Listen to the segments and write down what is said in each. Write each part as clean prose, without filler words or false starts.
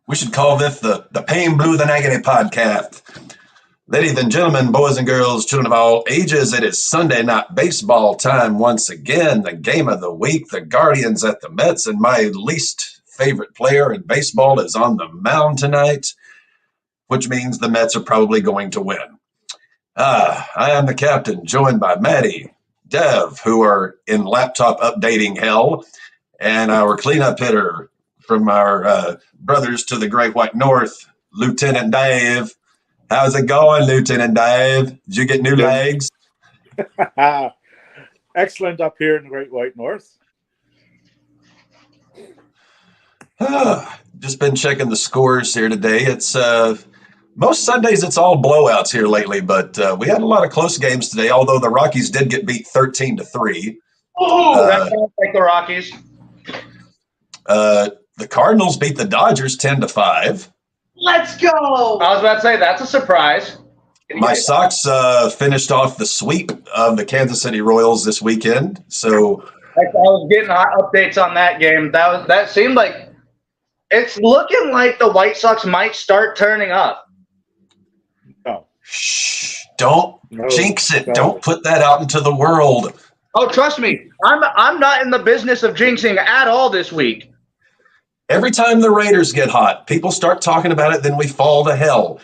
We should call this the Pain Blue the Agony podcast. Ladies and gentlemen, boys and girls, children of all ages, it is Sunday night baseball time once again. The game of the week, the Guardians at the Mets, and my least favorite player in baseball is on the mound tonight, which means the Mets are probably going to win. I am the captain, joined by Maddie, Dev, who are in laptop updating hell, and our cleanup hitter from our brothers to the Great White North, Lieutenant Dave. How's it going, Lieutenant Dave? Did you get new legs? Excellent up here in the Great White North. Just been checking the scores here today. It's most Sundays it's all blowouts here lately, but we had a lot of close games today, although the Rockies did get beat 13-3. Oh, that sounds like the Rockies. The Cardinals beat the Dodgers 10-5. Let's go. I was about to say, that's a surprise. My Sox finished off the sweep of the Kansas City Royals this weekend. So I was getting hot updates on that game. That seemed like it's looking like the White Sox might start turning up. No. Shh, don't jinx it. No. Don't put that out into the world. Oh, trust me. I'm not in the business of jinxing at all this week. Every time the Raiders get hot, people start talking about it, then we fall to hell.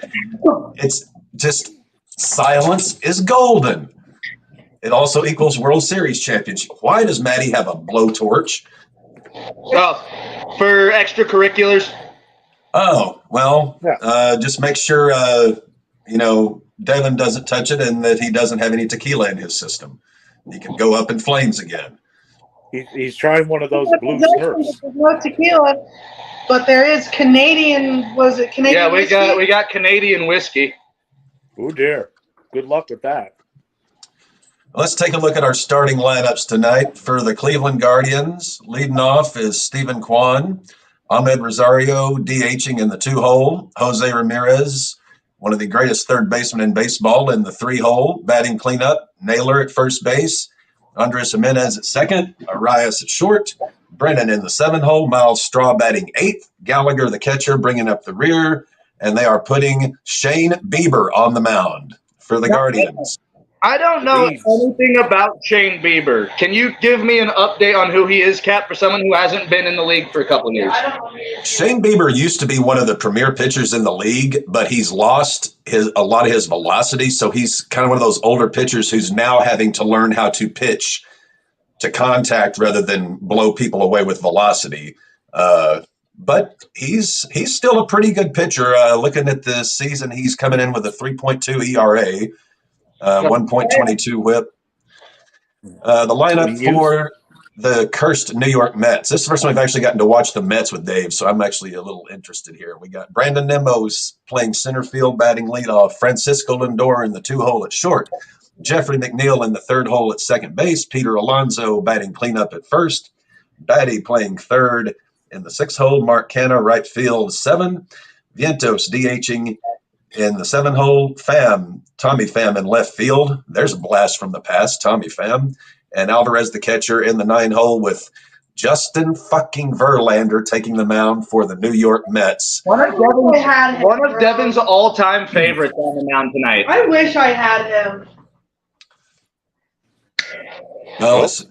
It's just silence is golden. It also equals World Series championship. Why does Maddie have a blowtorch? Oh, for extracurriculars. Oh, well, just make sure, Devin doesn't touch it and that he doesn't have any tequila in his system. He can go up in flames again. He's trying one of those blue Smurfs. There's no tequila, but there is Canadian. Was it Canadian? Yeah, whiskey? we got Canadian whiskey. Oh dear! Good luck with that. Let's take a look at our starting lineups tonight for the Cleveland Guardians. Leading off is Stephen Kwan, Ahmed Rosario DHing in the 2-hole, Jose Ramirez, one of the greatest third basemen in baseball, in the 3-hole, batting cleanup, Naylor at first base, Andres Jimenez at second, Arias at short, Brennan in the 7-hole, Miles Straw batting 8th, Gallagher the catcher bringing up the rear, and they are putting Shane Bieber on the mound for the Guardians. I don't know anything about Shane Bieber. Can you give me an update on who he is, Cap, for someone who hasn't been in the league for a couple of years? Shane Bieber used to be one of the premier pitchers in the league, but he's lost a lot of his velocity, so he's kind of one of those older pitchers who's now having to learn how to pitch to contact rather than blow people away with velocity. But he's still a pretty good pitcher. Looking at this season, he's coming in with a 3.2 ERA. 1.22 whip. The lineup for the cursed New York Mets. This is the first time I've actually gotten to watch the Mets with Dave, so I'm actually a little interested here. We got Brandon Nimmo's playing center field, batting leadoff. Francisco Lindor in the 2-hole at short. Jeffrey McNeil in the 3rd hole at second base. Peter Alonso batting cleanup at first. Batty playing third in the 6th-hole. Mark Canha right field 7. Vientos DHing in the 7-hole, Tommy Pham in left field. There's a blast from the past, Tommy Pham. And Alvarez, the catcher, in the 9-hole with Justin fucking Verlander taking the mound for the New York Mets. One of Devin's all-time favorites on the mound tonight. I wish I had him. Well, it's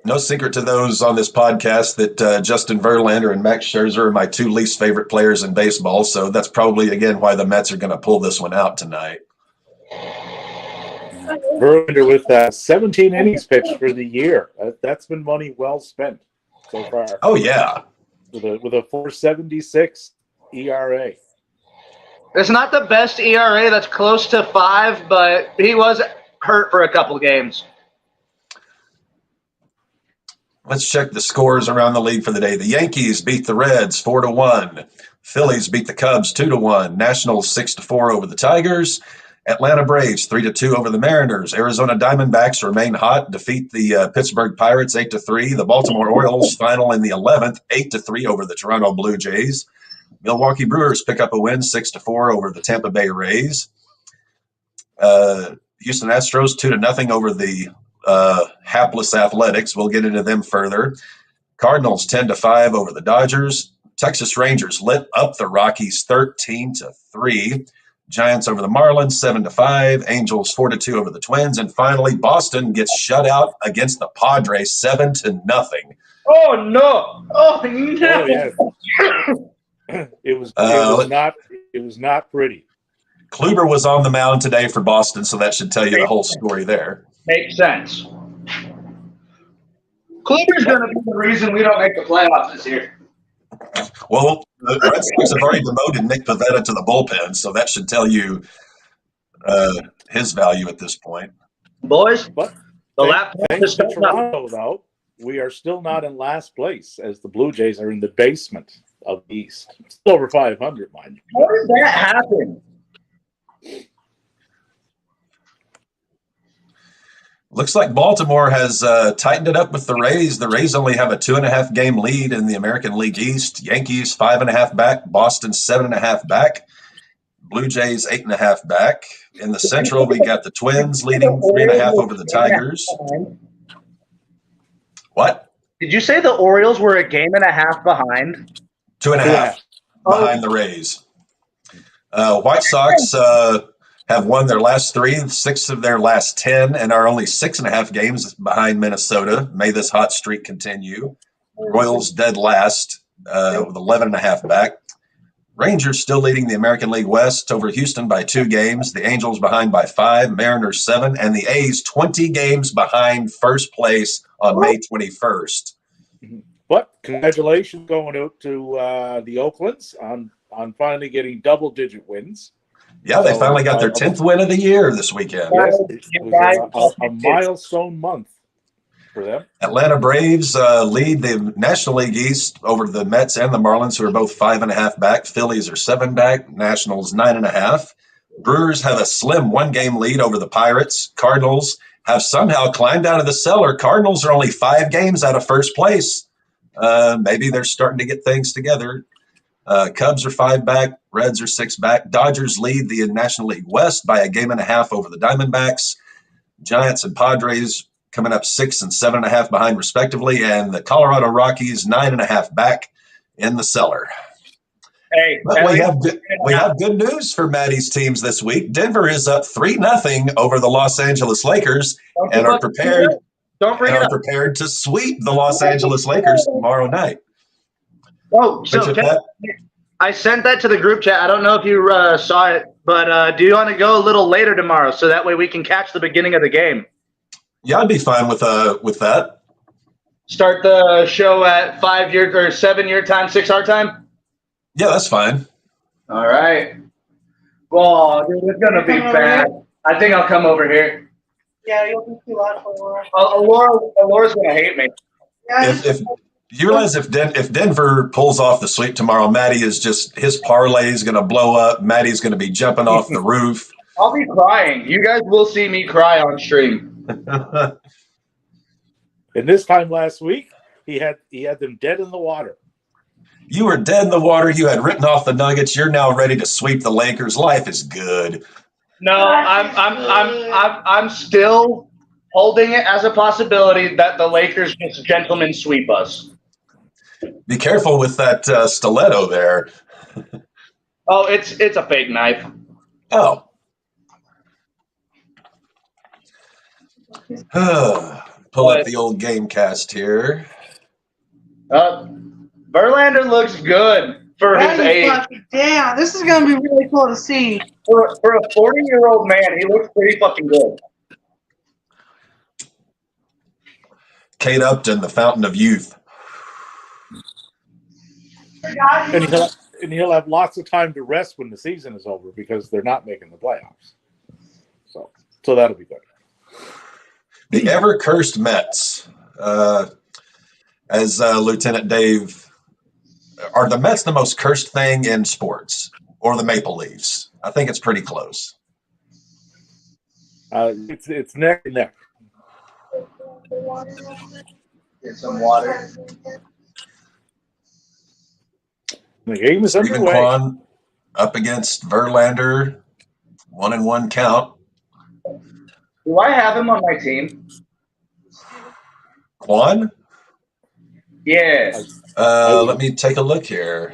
no secret to those on this podcast that Justin Verlander and Max Scherzer are my 2 least favorite players in baseball. So that's probably, again, why the Mets are going to pull this one out tonight. Verlander with 17 innings pitched for the year. That's been money well spent so far. Oh, yeah. With a 4.76 ERA. It's not the best ERA. That's close to 5, but he was hurt for a couple games. Let's check the scores around the league for the day. The Yankees beat the Reds 4-1. Phillies beat the Cubs 2-1. Nationals 6-4 over the Tigers. Atlanta Braves 3-2 over the Mariners. Arizona Diamondbacks remain hot, defeat the Pittsburgh Pirates 8-3. The Baltimore Orioles final in the 11th, 8-3 over the Toronto Blue Jays. Milwaukee Brewers pick up a win 6-4 over the Tampa Bay Rays. Houston Astros 2-0 over the hapless Athletics. We'll get into them further. Cardinals 10-5 over the Dodgers. Texas Rangers lit up the Rockies 13-3. Giants over the Marlins 7-5. Angels 4-2 over the Twins. And finally, Boston gets shut out against the Padres 7-0. Oh no! Oh no! Oh yes. It was not pretty. Kluber was on the mound today for Boston, so that should tell you the whole story there. Makes sense. Kluber's going to be the reason we don't make the playoffs this year. Well, the Red Sox have already demoted Nick Pivetta to the bullpen, so that should tell you his value at this point. Boys, But the laptop thanks is to starting up. Toronto, though, we are still not in last place as the Blue Jays are in the basement of the East. Still over 500, mind you. How did that happen? Looks like Baltimore has tightened it up with the Rays. The Rays only have a 2.5 game lead in the American League East. Yankees 5.5 back. Boston 7.5 back. Blue Jays 8.5 back. In the Central, we got the Twins leading 3.5 over the Tigers. What? Did you say the Orioles were a game and a half behind? 2.5 behind the Rays. White Sox have won their last 6 of their last 10, and are only 6.5 games behind Minnesota. May this hot streak continue. Royals dead last with 11.5 back. Rangers still leading the American League West over Houston by 2 games. The Angels behind by 5, Mariners 7, and the A's 20 games behind first place on May 21st. But congratulations going out to the Oaklands on finally getting double-digit wins. Yeah, they finally got their 10th win of the year this weekend. Yes, it was a milestone month for them. Atlanta Braves lead the National League East over the Mets and the Marlins, who are both 5.5 back. Phillies are 7 back. Nationals 9.5. Brewers have a slim 1-game lead over the Pirates. Cardinals have somehow climbed out of the cellar. Cardinals are only 5 games out of first place. Maybe they're starting to get things together. Cubs are 5 back. Reds are 6 back. Dodgers lead the National League West by 1.5 games over the Diamondbacks. Giants and Padres coming up 6 and 7.5 behind respectively, and the Colorado Rockies 9.5 back in the cellar. Hey, but we have good news for Maddie's teams this week. Denver is up 3-0 over the Los Angeles Lakers and are prepared to sweep the Los Angeles Lakers tomorrow night. Oh, so I sent that to the group chat. I don't know if you saw it, but do you want to go a little later tomorrow so that way we can catch the beginning of the game? Yeah, I'd be fine with that. Start the show at 5 year or 7 year time, 6 our time? Yeah, that's fine. All right. Well, dude, it's going to be bad. I think I'll come over here. Yeah, you'll be too loud for Laura. Laura's going to hate me. Yeah, if you realize if Denver pulls off the sweep tomorrow, Maddie is his parlay is going to blow up. Maddie's going to be jumping off the roof. I'll be crying. You guys will see me cry on stream. And this time last week, he had them dead in the water. You were dead in the water. You had written off the Nuggets. You're now ready to sweep the Lakers. Life is good. No, I'm still holding it as a possibility that the Lakers just gentlemen sweep us. Be careful with that stiletto there. Oh, it's a fake knife. Oh. Pull up the old game cast here. Verlander looks good for his age. Damn, this is going to be really cool to see. For a 40-year-old man, he looks pretty fucking good. Kate Upton, the fountain of youth. And he'll have lots of time to rest when the season is over because they're not making the playoffs. So that'll be good. The ever-cursed Mets, as Lieutenant Dave, are the Mets the most cursed thing in sports, or the Maple Leafs? I think it's pretty close. It's neck and neck. Get some water. The game is Stephen underway. Kwan up against Verlander, 1-1 count. Do I have him on my team? Kwan? Yeah. Let me take a look here.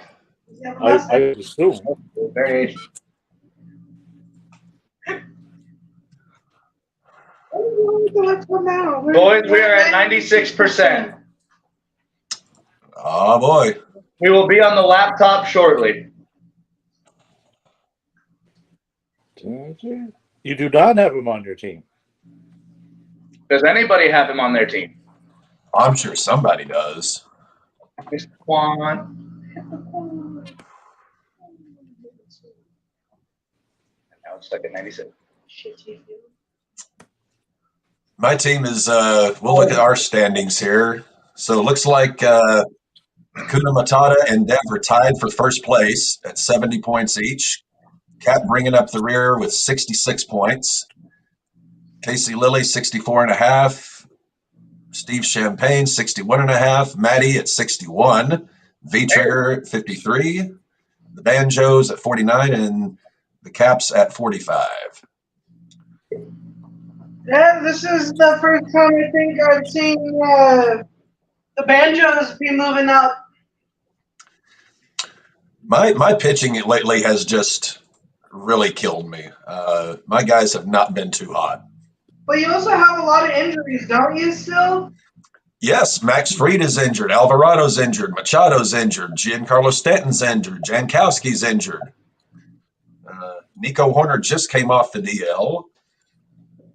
I assume. Variation. Boys, we are at 96%. Oh, boy. We will be on the laptop shortly. You do not have him on your team. Does anybody have him on their team? I'm sure somebody does. Mr. Quan. Now it's stuck at 96. My team is, we'll look at our standings here. So it looks like Kuna Matata and Dev are tied for first place at 70 points each. Kat bringing up the rear with 66 points. Casey Lilly, 64 and a half. Steve Champagne, 61 and a half. Maddie at 61. V-Trigger at 53. The Banjos at 49 and the Caps at 45. Yeah, this is the first time I think I've seen the Banjos be moving up. My pitching lately has just really killed me. My guys have not been too hot. But you also have a lot of injuries, don't you, still? Yes, Max Fried is injured. Alvarado's injured. Machado's injured. Giancarlo Stanton's injured. Jankowski's injured. Nico Horner just came off the DL.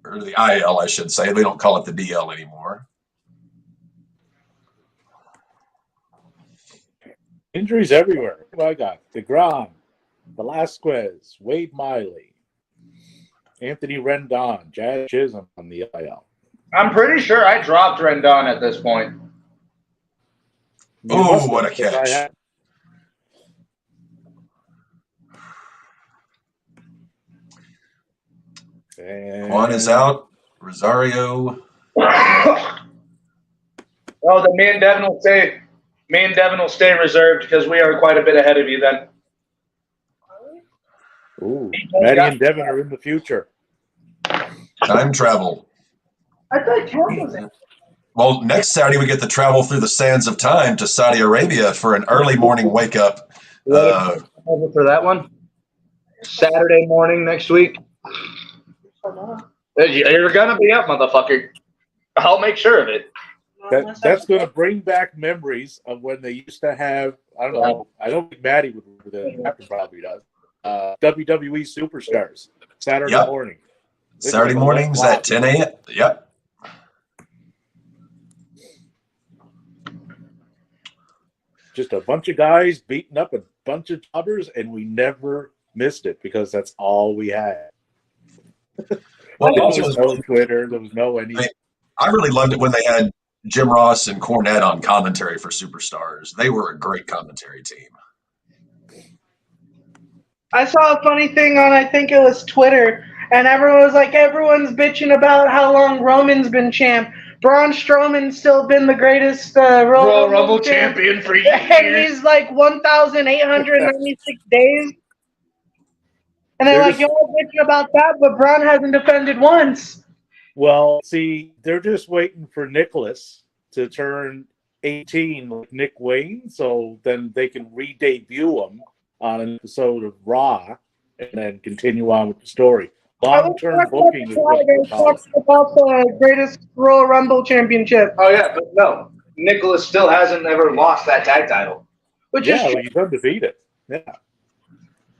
Or the IL, I should say. They don't call it the DL anymore. Injuries everywhere. I got DeGrom, Velasquez, Wade Miley, Anthony Rendon, Jazz Chisholm on the IL. I'm pretty sure I dropped Rendon at this point. Oh, what a catch. Juan is out. Rosario. Oh, then me and Devin will stay. Me and Devin will stay reserved because we are quite a bit ahead of you then. Ooh, Maddie and Devin are in the future. Time travel. I thought Cat was in. Well, next Saturday we get to travel through the sands of time to Saudi Arabia for an early morning wake up. Over for that one? Saturday morning next week? You're going to be up, motherfucker. I'll make sure of it. That's going to bring back memories of when they used to have, I don't know, I don't think Maddie would remember that. Captain probably does. WWE Superstars, Saturday morning. Saturday mornings at 10 a.m. Yep. Just a bunch of guys beating up a bunch of jobbers, and we never missed it because that's all we had. Well, there was no Twitter. There was no anything. I really loved it when they had Jim Ross and Cornette on commentary for Superstars. They were a great commentary team. I saw a funny thing on, I think it was Twitter, and everyone was like, everyone's bitching about how long Roman's been champ. Braun Strowman's still been the greatest Royal Rumble champion for years. And he's like 1,896 days. And they're like, you're all bitching about that, but Braun hasn't defended once. Well, see, they're just waiting for Nicholas to turn 18 like Nick Wayne, so then they can re-debut him on an episode of Raw and then continue on with the story. Long-term booking is what they're talking about the greatest Royal Rumble championship. Oh, yeah, but no. Nicholas still hasn't ever lost that tag title. He's undefeated. Yeah.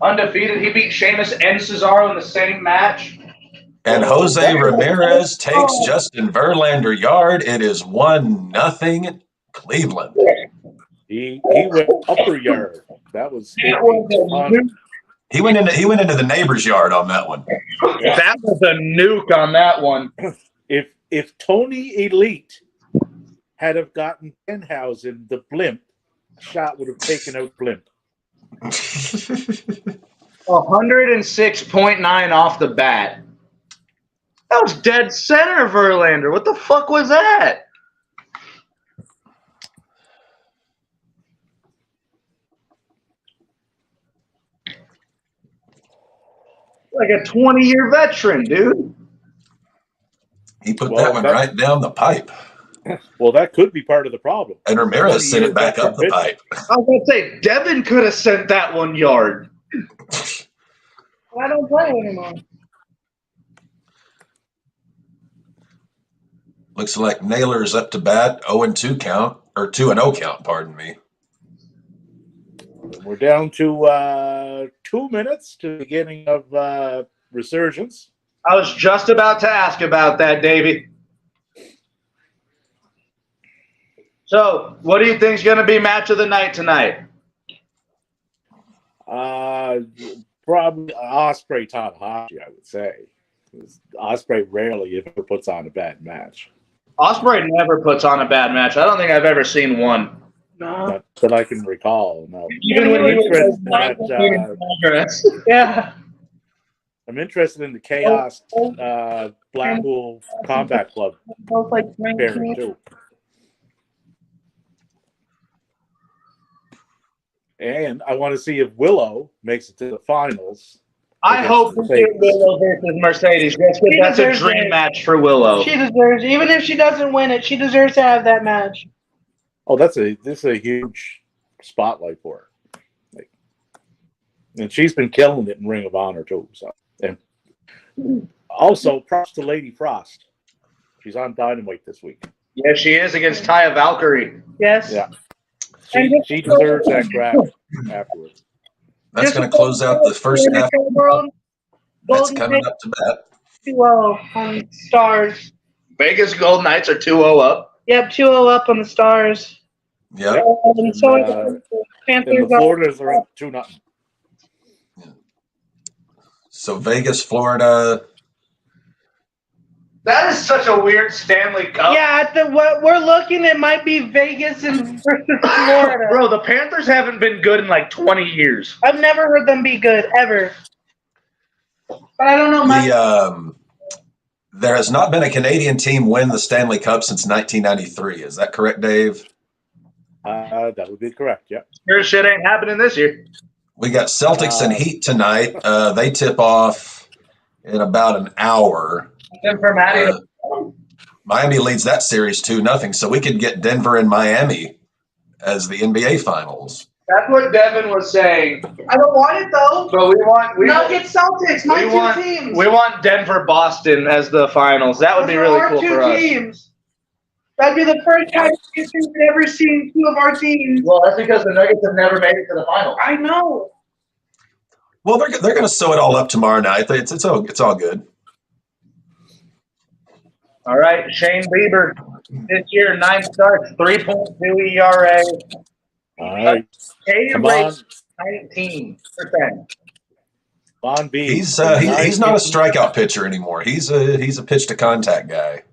Undefeated. He beat Sheamus and Cesaro in the same match. And Jose Ramirez takes Justin Verlander yard. It is 1-0 Cleveland. He went upper yard. That was fun. He went into the neighbor's yard on that one. Yeah. That was a nuke on that one. If Tony Elite had have gotten Penhausen, the blimp shot would have taken out Blimp. 106.9 off the bat. That was dead center, Verlander. What the fuck was that? Like a 20-year veteran, dude. He put that one right down the pipe. Well, that could be part of the problem. And Ramirez sent it back up the pipe. I was going to say, Devin could have sent that 1 yard. I don't play anymore. Looks like Naylor's up to bat, 0-2 count, or 2-0 count, pardon me. We're down to 2 minutes to the beginning of Resurgence. I was just about to ask about that, Davey. So, what do you think's going to be match of the night tonight? Probably Osprey Tanahashi, I would say. Osprey rarely ever puts on a bad match. Osprey never puts on a bad match. I don't think I've ever seen one. No. Not that I can recall. No. Even when he was Yeah. I'm interested in the Chaos Blackpool Combat Club Both like pairing too. And I want to see if Willow makes it to the finals. I hope we get Willow versus Mercedes. That's a dream match for Willow. She deserves, even if she doesn't win it, she deserves to have that match. Oh, this is a huge spotlight for her. And she's been killing it in Ring of Honor too. So, and also props to Lady Frost. She's on Dynamite this week. Yeah, she is against Taya Valkyrie. Yes. Yeah. She deserves that grab afterwards. That's going to close out the first half. That's coming up to bat. 2-0 on Stars. Vegas Gold Knights are 2-0 up. Yep, 2-0 up on the Stars. Yep. And so the Panthers And the Floridas are up 2-0. So Vegas, Florida. That is such a weird Stanley Cup. Yeah, what we're looking at might be Vegas and versus Florida. Bro, the Panthers haven't been good in like 20 years. I've never heard them be good, ever. But I don't know. There has not been a Canadian team win the Stanley Cup since 1993. Is that correct, Dave? That would be correct, yeah. Your shit ain't happening this year. We got Celtics and Heat tonight. They tip off in about an hour. Miami leads that series 2-0, so we could get Denver and Miami as the NBA Finals. That's what Devin was saying. I don't want it though. But we want Nuggets, Celtics, my two teams. We want Denver, Boston as the finals. That would be really cool for us. Teams. That'd be the first time we've ever seen two of our teams. Well, that's because the Nuggets have never made it to the finals. I know. Well, they're going to sew it all up tomorrow night. It's all good. All right, Shane Bieber this year, 9 starts, 3.2 ERA. All right. Come on. 19%. Von B. He's not a strikeout pitcher anymore. He's a pitch to contact guy.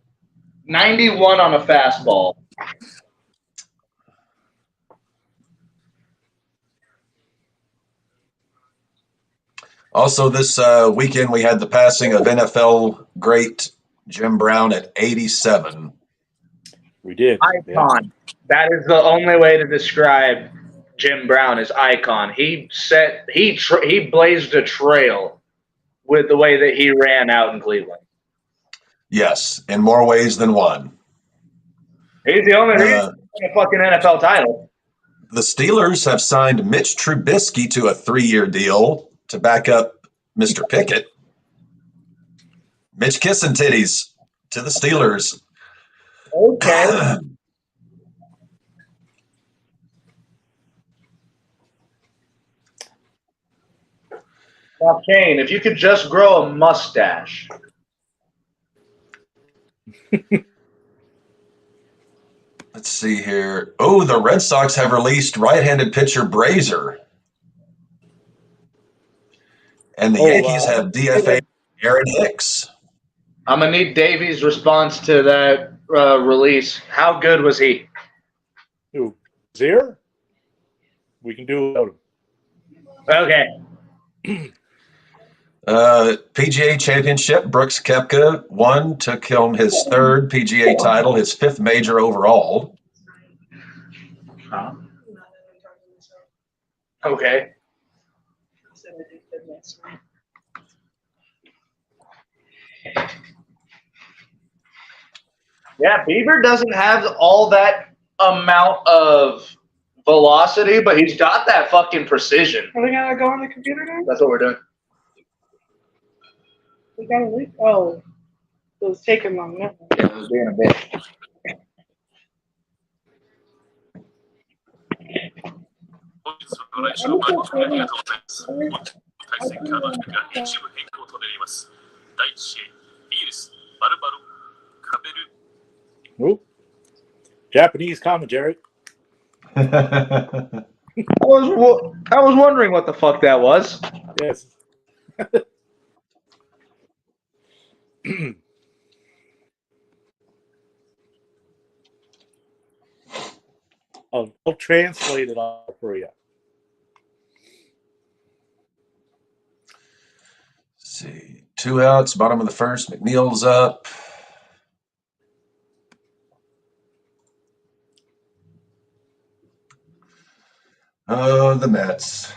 91 on a fastball. Also, this weekend we had the passing of NFL great Jim Brown at 87. We did. Icon. Yeah. That is the only way to describe Jim Brown is icon. He blazed a trail with the way that he ran out in Cleveland. Yes, in more ways than one. He's the only reason a fucking NFL title. The Steelers have signed Mitch Trubisky to a 3-year deal to back up Mr. Pickett. Mitch kissing titties to the Steelers. Okay. Now, Kane, if you could just grow a mustache. Let's see here. Oh, the Red Sox have released right-handed pitcher Brazier. And the Yankees have DFA Aaron Hicks. I'm going to need Davey's response to that release. How good was he? Who? Zier? We can do without him. Okay. PGA Championship, Brooks Koepka won, took home his third PGA title, his fifth major overall. Huh? Okay. Yeah, Bieber doesn't have all that amount of velocity, but he's got that fucking precision. Are we gonna go on the computer now? That's what we're doing. We gotta leave. Oh, it was taking long. No. Yeah, it was being a bitch. 本日はご来場誠にありがとうございます。本日の対戦カードが一部変更となります。第1試合、イギリス、バルバロ、カベル。Oop. Japanese commentary. I was wondering what the fuck that was. Yes. I'll translate it all for you. See, 2 outs, bottom of the first. McNeil's up. Oh, the Mets.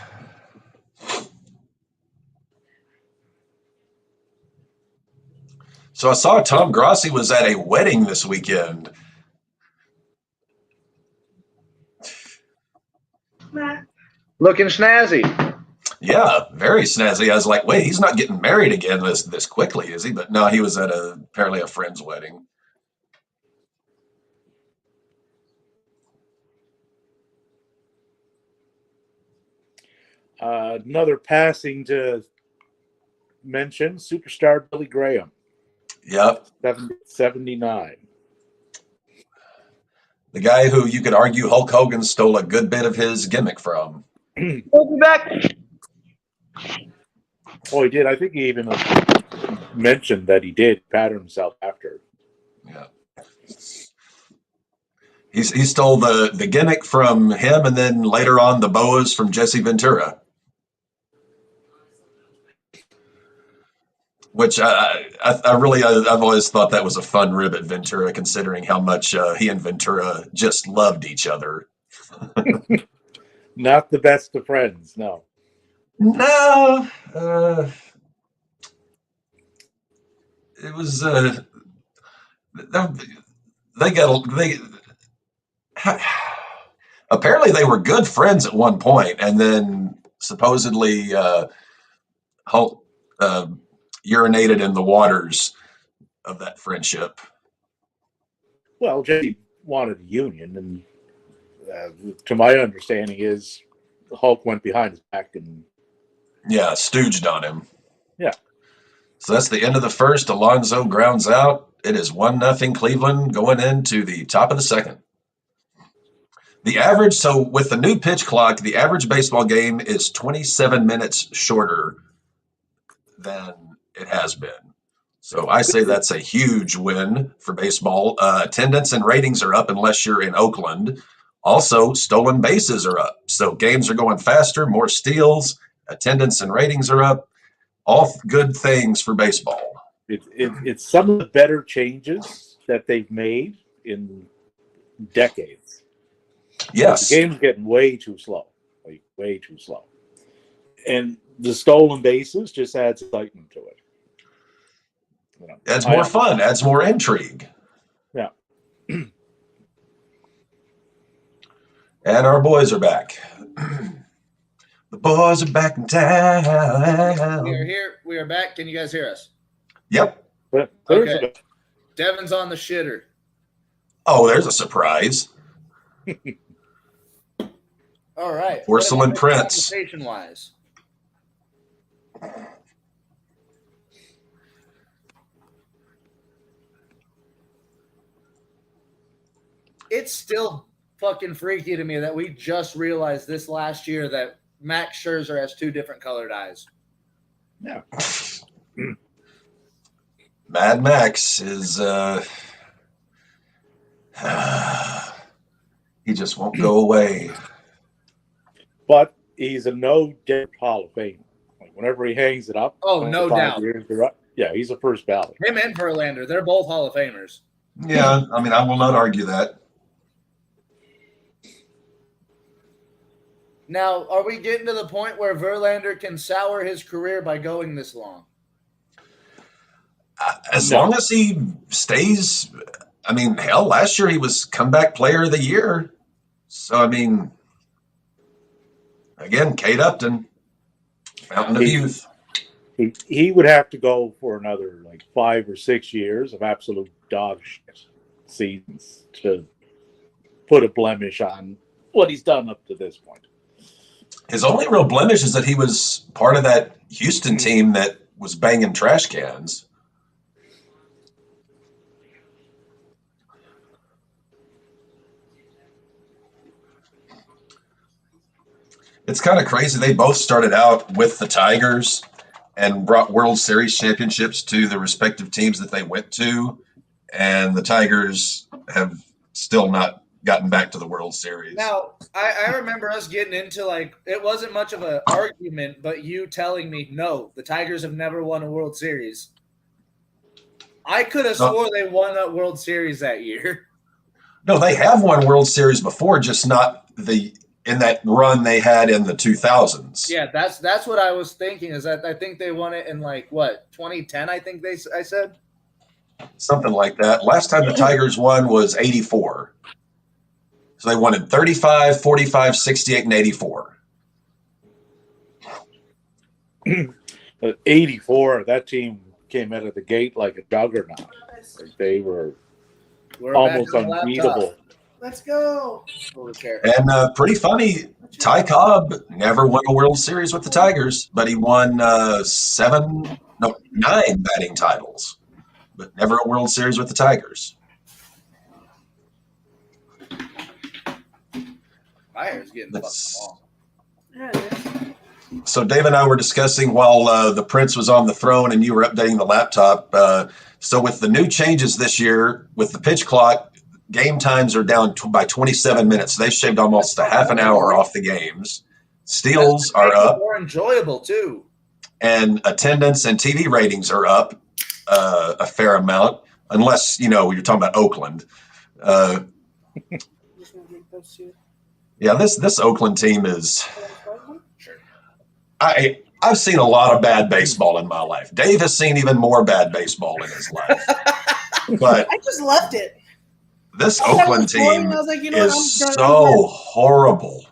So I saw Tom Grossi was at a wedding this weekend. Looking snazzy. Yeah, very snazzy. I was like, wait, he's not getting married again this quickly, is he? But no, he was at apparently a friend's wedding. Another passing to mention, superstar Billy Graham. Yep. 79. The guy who you could argue Hulk Hogan stole a good bit of his gimmick from. We'll be back. Oh, he did. I think he even mentioned that he did pattern himself after. Yeah. He stole the gimmick from him, and then later on the boas from Jesse Ventura. Which I've always thought that was a fun rib at Ventura, considering how much he and Ventura just loved each other. Not the best of friends, no. No, it was apparently they were good friends at one point, and then supposedly Hulk urinated in the waters of that friendship. Well, Jesse wanted a union, and to my understanding is Hulk went behind his back and stooged on him. Yeah. So that's the end of the first. Alonso grounds out. It is 1-0 Cleveland going into the top of the second. The average, so with the new pitch clock, the average baseball game is 27 minutes shorter than it has been. So I say that's a huge win for baseball. Attendance and ratings are up unless you're in Oakland. Also, stolen bases are up. So games are going faster, more steals, attendance and ratings are up. All good things for baseball. It's some of the better changes that they've made in decades. Yes. The game's getting way too slow. Like, way too slow. And the stolen bases just adds excitement to it. You know, adds more fun, adds more intrigue. Yeah. And our boys are back. The boys are back in town. We are here. We are back. Can you guys hear us? Yep. Okay. Devin's on the shitter. Oh, there's a surprise. All right. Porcelain Prince. Conversation-wise. It's still fucking freaky to me that we just realized this last year that Max Scherzer has 2 different colored eyes. Yeah. Mad Max is he just won't go away. But he's a no-doubt Hall of Fame. Like, whenever he hangs it up, no doubt. Yeah, he's a first ballot. Him and Verlander, they're both Hall of Famers. Yeah, I mean, I will not argue that. Now, are we getting to the point where Verlander can sour his career by going this long? As long as he stays I mean, hell, last year he was comeback player of the year. So, I mean, again, Kate Upton, fountain of youth. He would have to go for another like 5 or 6 years of absolute dog shit seasons to put a blemish on what he's done up to this point. His only real blemish is that he was part of that Houston team that was banging trash cans. It's kind of crazy. They both started out with the Tigers and brought World Series championships to the respective teams that they went to. And the Tigers have still not gotten back to the World Series. Now, I remember us getting into, like, it wasn't much of an argument, but you telling me, no, the Tigers have never won a World Series. I could have swore they won that World Series that year. No, they have won World Series before, just not in that run they had in the 2000s. Yeah, that's what I was thinking. Is that I think they won it in 2010. I think I said something like that. Last time the Tigers won was 84. So they won in 35, 45, 68, and 84. But 84, that team came out of the gate like a juggernaut. Like they were almost unbeatable. Let's go. And pretty funny, Ty Cobb never won a World Series with the Tigers, but he won 9 batting titles, but never a World Series with the Tigers. Fire's getting fucking long. Yeah, it is. So Dave and I were discussing while the Prince was on the throne and you were updating the laptop. So with the new changes this year, with the pitch clock, game times are down by 27 minutes. They shaved almost a half an hour off the games. Steals are up. More enjoyable too. And attendance and TV ratings are up a fair amount, unless, you're talking about Oakland. Yeah, this Oakland team is. I've seen a lot of bad baseball in my life. Dave has seen even more bad baseball in his life. But I just left it. This Oakland team is so horrible.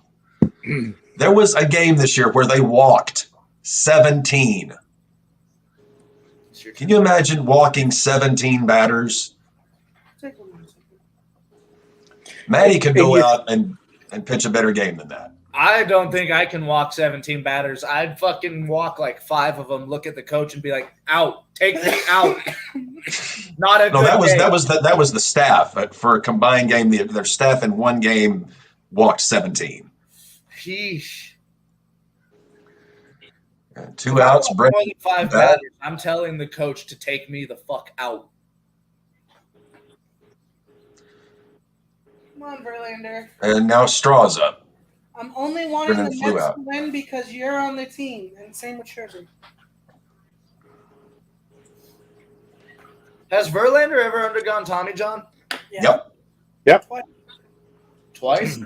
There was a game this year where they walked 17. Can you imagine walking 17 batters? Matty could go out and pitch a better game than that. I don't think I can walk 17 batters. I'd fucking walk like 5 of them, look at the coach and be like, out, take me out. Not a No, good day. that was the staff. For a combined game, their staff in one game walked 17. Sheesh. 2 outs, more than 5 batters. I'm telling the coach to take me the fuck out. Come on, Verlander. And now Straw's up. I'm only wanting the Brennan flew Mets out. to win because you're on the team, and same with Scherzer. Has Verlander ever undergone Tommy John? Yeah. Yep. Twice?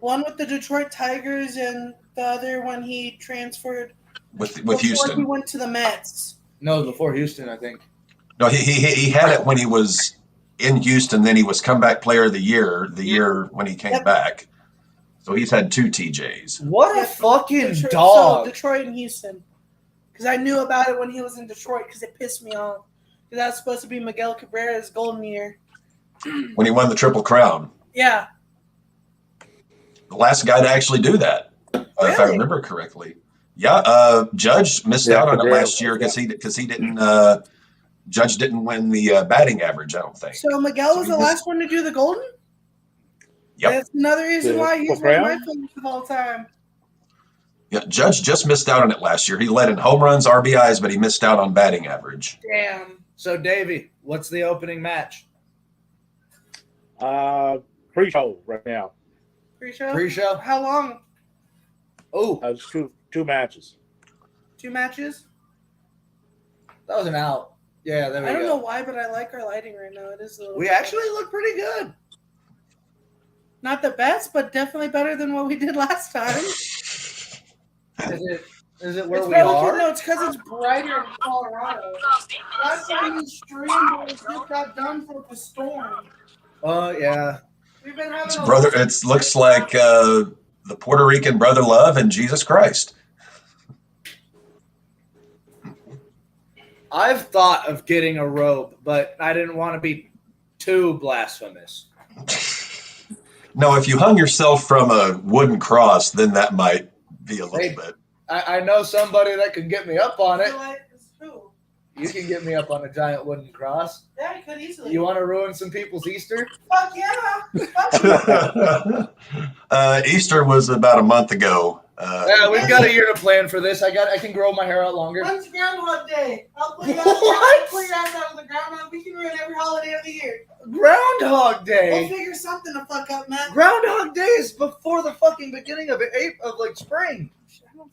One with the Detroit Tigers, and the other when he transferred With before Houston. he went to the Mets. No, before Houston, I think. No, he had it when he was in Houston. Then he was comeback player of the year when he came back. So he's had 2 TJs. What a fucking Detroit, dog. So Detroit and Houston. Because I knew about it when he was in Detroit because it pissed me off. Because that was supposed to be Miguel Cabrera's golden year. When he won the Triple Crown. Yeah. The last guy to actually do that, if I remember correctly. Yeah, Judge missed out on it last year because he didn't. Judge didn't win the batting average, I don't think. So Miguel was the last one to do the golden? Yep. That's another reason why he's one of my favorites of all time. Yeah, Judge just missed out on it last year. He led in home runs, RBIs, but he missed out on batting average. Damn. So, Davey, what's the opening match? Pre-show right now. Pre-show? Pre-show? How long? Oh, It's two matches. 2 matches? that was an out. Yeah, there we go. I don't know why, but I like our lighting right now. It is a little We better. actually look pretty good. Not the best, but definitely better than what we did last time. Is it where It's we probably are? No, it's because it's brighter in Colorado. Last time we streamed, it just got done for the storm. Oh, yeah. We've been having It looks like the Puerto Rican Brother Love and Jesus Christ. I've thought of getting a robe, but I didn't want to be too blasphemous. No, if you hung yourself from a wooden cross, then that might be a little bit. I know somebody that can get me up on it. Who? You can get me up on a giant wooden cross. Yeah, I could easily. You want to ruin some people's Easter? Fuck yeah! Fuck yeah. Easter was about a month ago. Yeah, we've got a year to plan for this. I can grow my hair out longer. When's Groundhog Day? I'll pull your ass out of the groundhog. We can ruin every holiday of the year. Groundhog We'll Day. figure something to fuck up, man. Groundhog Day is before the fucking beginning of spring.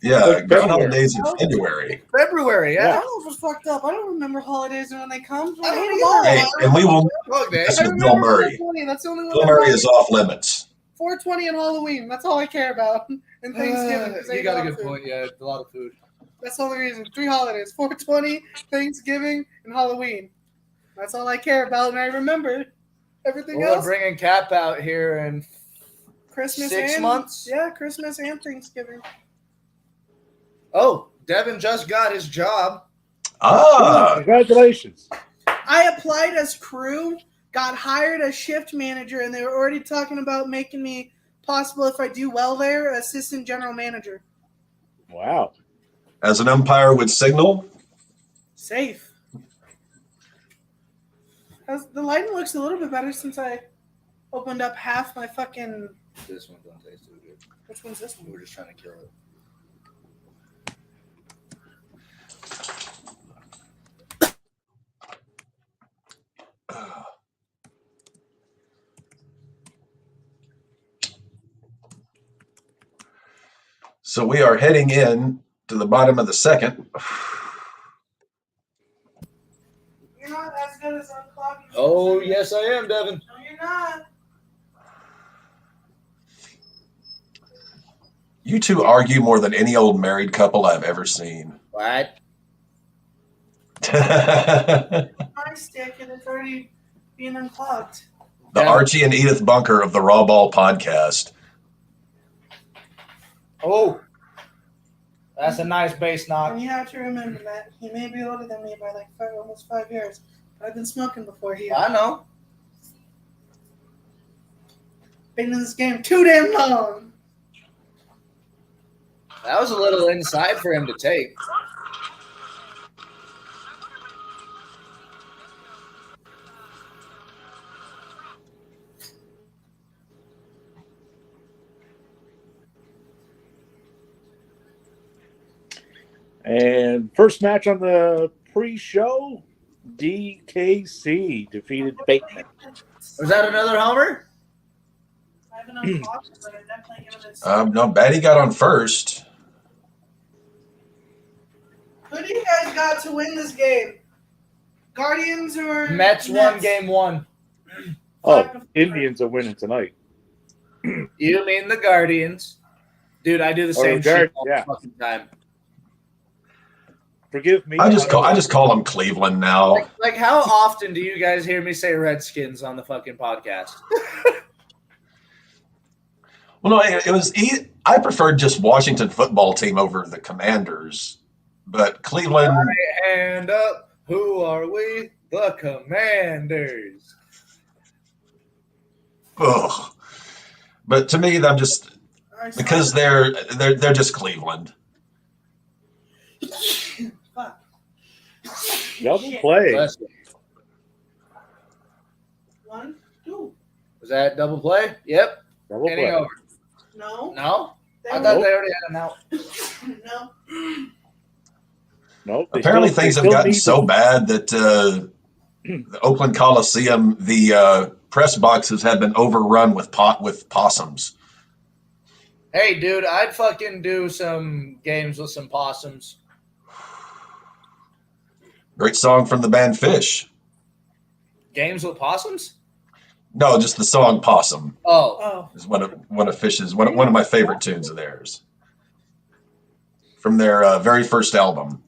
Yeah, Groundhog Days in February. February, I yeah. don't know if it's fucked up. I don't remember holidays when they come. I don't hate them all. Hey, and we will. Groundhog Day. That's I with remember Bill Murray. 420. That's the only one. Bill Murray is off limits. 420 and Halloween. That's all I care about. And Thanksgiving. 'cause I You eat got a lot good of food. point. Yeah, a lot of food. That's the only reason. 3 holidays: 420, Thanksgiving, and Halloween. That's all I care about, and I remember everything We're else. bringing Cap out here in Christmas 6 and months. Yeah, Christmas and Thanksgiving. Oh, Devin just got his job. Ah, Congratulations. I applied as crew, got hired as shift manager, and they were already talking about making me possible, if I do well there, assistant general manager. Wow. as an umpire would signal. Safe. The lighting looks a little bit better since I opened up half my fucking. This one don't taste too good. Which one's this one? We were just trying to kill it. So we are heading in to the bottom of the second. You're not as good as unclogging. Oh, yes, I am, Devin. No, you're not. You two argue more than any old married couple I've ever seen. What? The My stick and it's already being unclogged. Archie and Edith Bunker of the RAWBall podcast. Oh, that's a nice bass knock. And you have to remember that he may be older than me by like almost 5 years, but I've been smoking before he. I know. Been in this game too damn long. That was a little inside for him to take. And first match on the pre-show, DKC defeated Bateman. Was that another homer? I haven't unlocked it, but I definitely give it a. No, Batty got on first. Who do you guys got to win this game? Guardians or Mets won game one. Oh, Indians are winning tonight. You mean the Guardians? Dude, I do the same shit all the fucking time. Forgive me. I just call them Cleveland now. Like, how often do you guys hear me say Redskins on the fucking podcast? Well, no, it was. I preferred just Washington football team over the Commanders, but Cleveland. Right hand up. Who are we? The Commanders. Ugh. But to me, I'm just because they're just Cleveland. Double play. Bless you. 1, 2. Was that double play? Yep. Double Any play. over. No. No? I They thought Nope. they already had an out. No. Nope. they Apparently, still- things they have still gotten need so bad that the Oakland Coliseum, the press boxes have been overrun with possums. Hey, dude, I'd fucking do some games with some possums. Great song from the band Fish. Games with possums? No, just the song "Possum" Oh. Oh. is one of Fish's one of my favorite tunes of theirs from their very first album.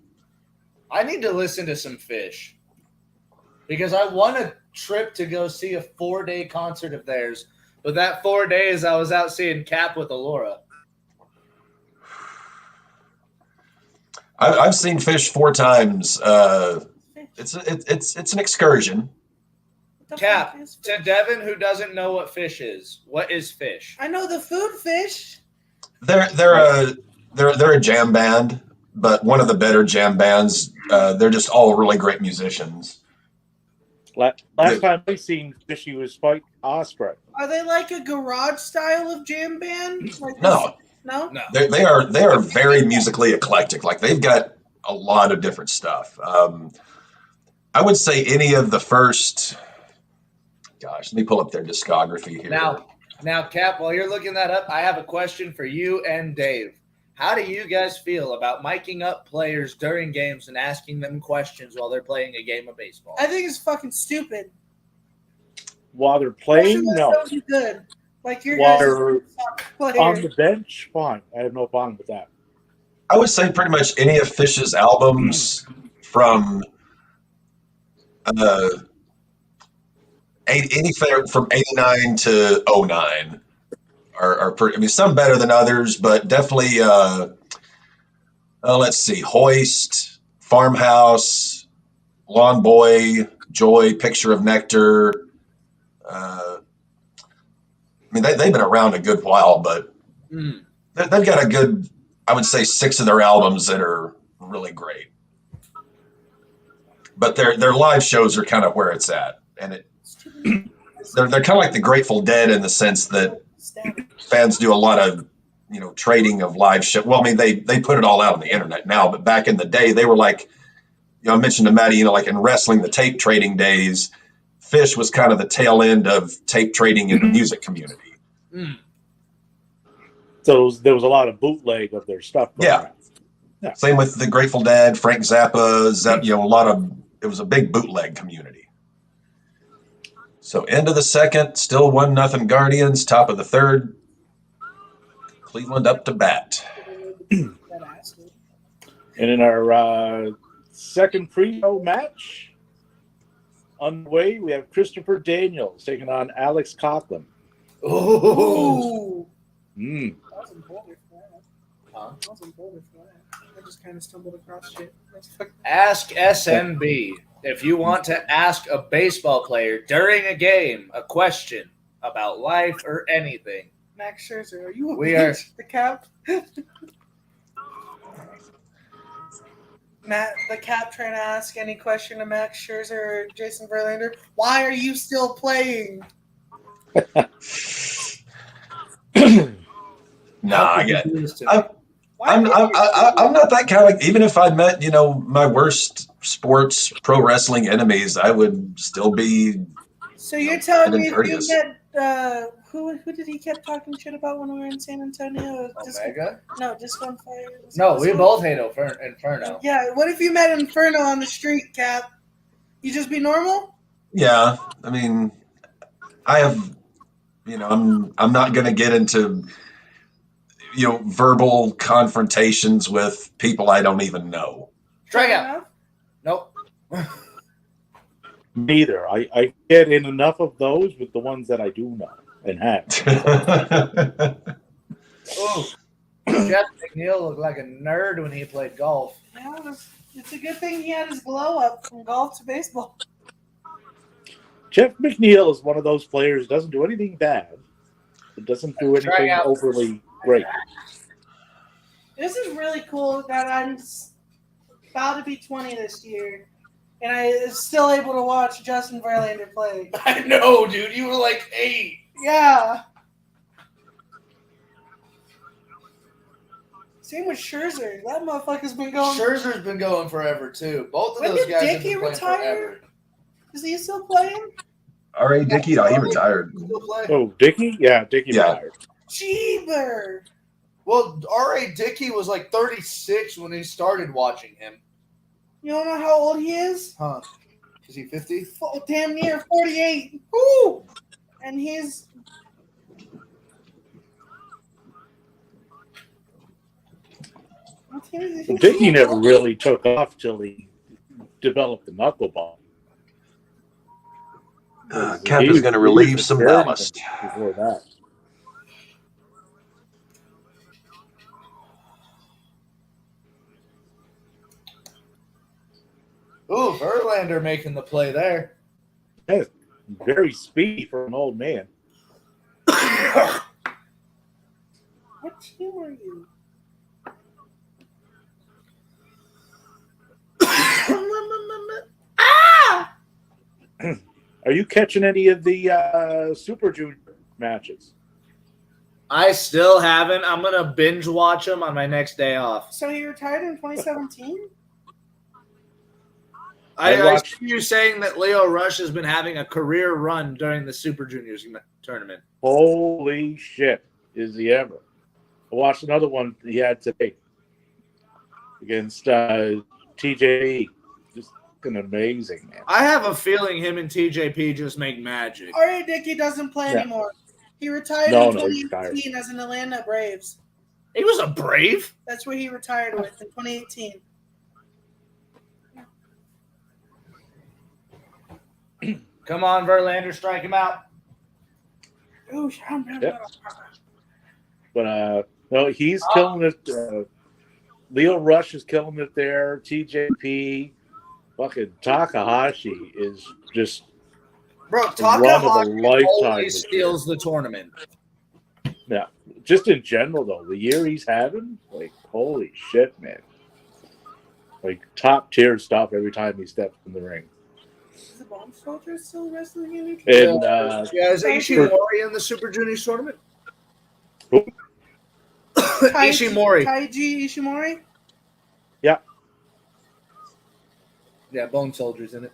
I need to listen to some Fish. because I won a trip to go see a 4-day concert of theirs. But that 4 days, I was out seeing Cap with Alora. I've seen Fish 4 times. It's an excursion. Cap, to Devin, who doesn't know what Fish is, what is Fish? I know the food Fish. They're a jam band, but one of the better jam bands. They're just all really great musicians. Last time I seen Fish, he was quite awestruck. Are they like a garage style of jam band? Like No. No? No. They are very musically eclectic. Like they've got a lot of different stuff. I would say any of the first. Gosh, let me pull up their discography here. Now, Cap, while you're looking that up, I have a question for you and Dave. How do you guys feel about miking up players during games and asking them questions while they're playing a game of baseball? I think it's fucking stupid. While they're playing, no. Good. Like you're While guys they're on the bench, fine. I have no problem with that. I would say pretty much any of Fish's albums from anything from 89 to 09 are pretty, I mean, some better than others, but definitely, let's see, Hoist, Farmhouse, Lawn Boy, Joy, Picture of Nectar. I mean, they've been around a good while, but they've got a good, I would say 6 of their albums that are really great. But their live shows are kind of where it's at. And they're kind of like the Grateful Dead in the sense that fans do a lot of, trading of live show. Well, I mean, they put it all out on the internet now, but back in the day, they were like, I mentioned to Maddie, like in wrestling, the tape trading days, Fish was kind of the tail end of tape trading in the music community. So there was a lot of bootleg of their stuff. Yeah. Same with the Grateful Dead, Frank Zappa, it was a big bootleg community. So end of the second, still 1-0 Guardians, top of the third. Cleveland up to bat. And in our second pre-show match underway, we have Christopher Daniels taking on Alex Coughlin. Ooh. Mm. I was in Boulder for that. I just kind of stumbled across shit. Ask SMB if you want to ask a baseball player during a game a question about life or anything. Max Scherzer, are you the Cap? Matt, the Cap trying to ask any question to Max Scherzer or Jason Verlander. Why are you still playing? Nah, I get it. I'm not that kind of, even if I met, my worst sports pro wrestling enemies, I would still be. So you're telling me if you met, who did he kept talking shit about when we were in San Antonio? Omega? No, Disco Fire. No, we both hate Inferno. Yeah, what if you met Inferno on the street, Cap? You just be normal? Yeah, I mean, I have, I'm not going to get into, verbal confrontations with people I don't even know. Strike out. Nope. Neither. I get in enough of those with the ones that I do know and have. Oh, Jeff McNeil looked like a nerd when he played golf. Yeah, it's a good thing he had his glow up from golf to baseball. Jeff McNeil is one of those players who doesn't do anything bad. It doesn't do anything overly great. This is really cool that I'm about to be 20 this year, and I was still able to watch Justin Verlander play. I know, dude. You were like 8. Yeah. Same with Scherzer. That motherfucker's been going. Scherzer's been going forever too. Both of those guys have been playing forever. Is he still playing? R.A. Dickey? No, he retired. Oh, Dickey? Yeah, Dickey retired. Jeeber. Well, R.A. Dickey was like 36 when he started watching him. You don't know how old he is? Huh. Is he 50? Damn near 48. Woo! And he's... Dickey never really took off till he developed the knuckleball. Cap is going to relieve some Sheridan ballast. before that. Ooh, Verlander making the play there. That's very speedy for an old man. What team are you? Ah! Are you catching any of the Super Junior matches? I still haven't. I'm going to binge watch them on my next day off. So he retired in 2017? I see you saying that Leo Rush has been having a career run during the Super Juniors tournament. Holy shit, is he ever? I watched another one he had today against TJP. Just fucking amazing, man. I have a feeling him and TJP just make magic. R.A. Dickey doesn't play anymore. He retired in 2018 as an Atlanta Braves. He was a Brave? That's where he retired with in 2018. Come on, Verlander, strike him out. Ooh, yep. But no, he's killing it. Leo Rush is killing it there. TJP, fucking Takahashi is just Takahashi always steals the tournament. Yeah, just in general though, the year he's having, like holy shit, man! Like top tier stuff every time he steps in the ring. Is the Bomb Soldier still wrestling in And is Ishimori in the Super Juniors tournament? Ishimori. Taiji Ishimori? Yeah. Yeah, Bone Soldier's in it.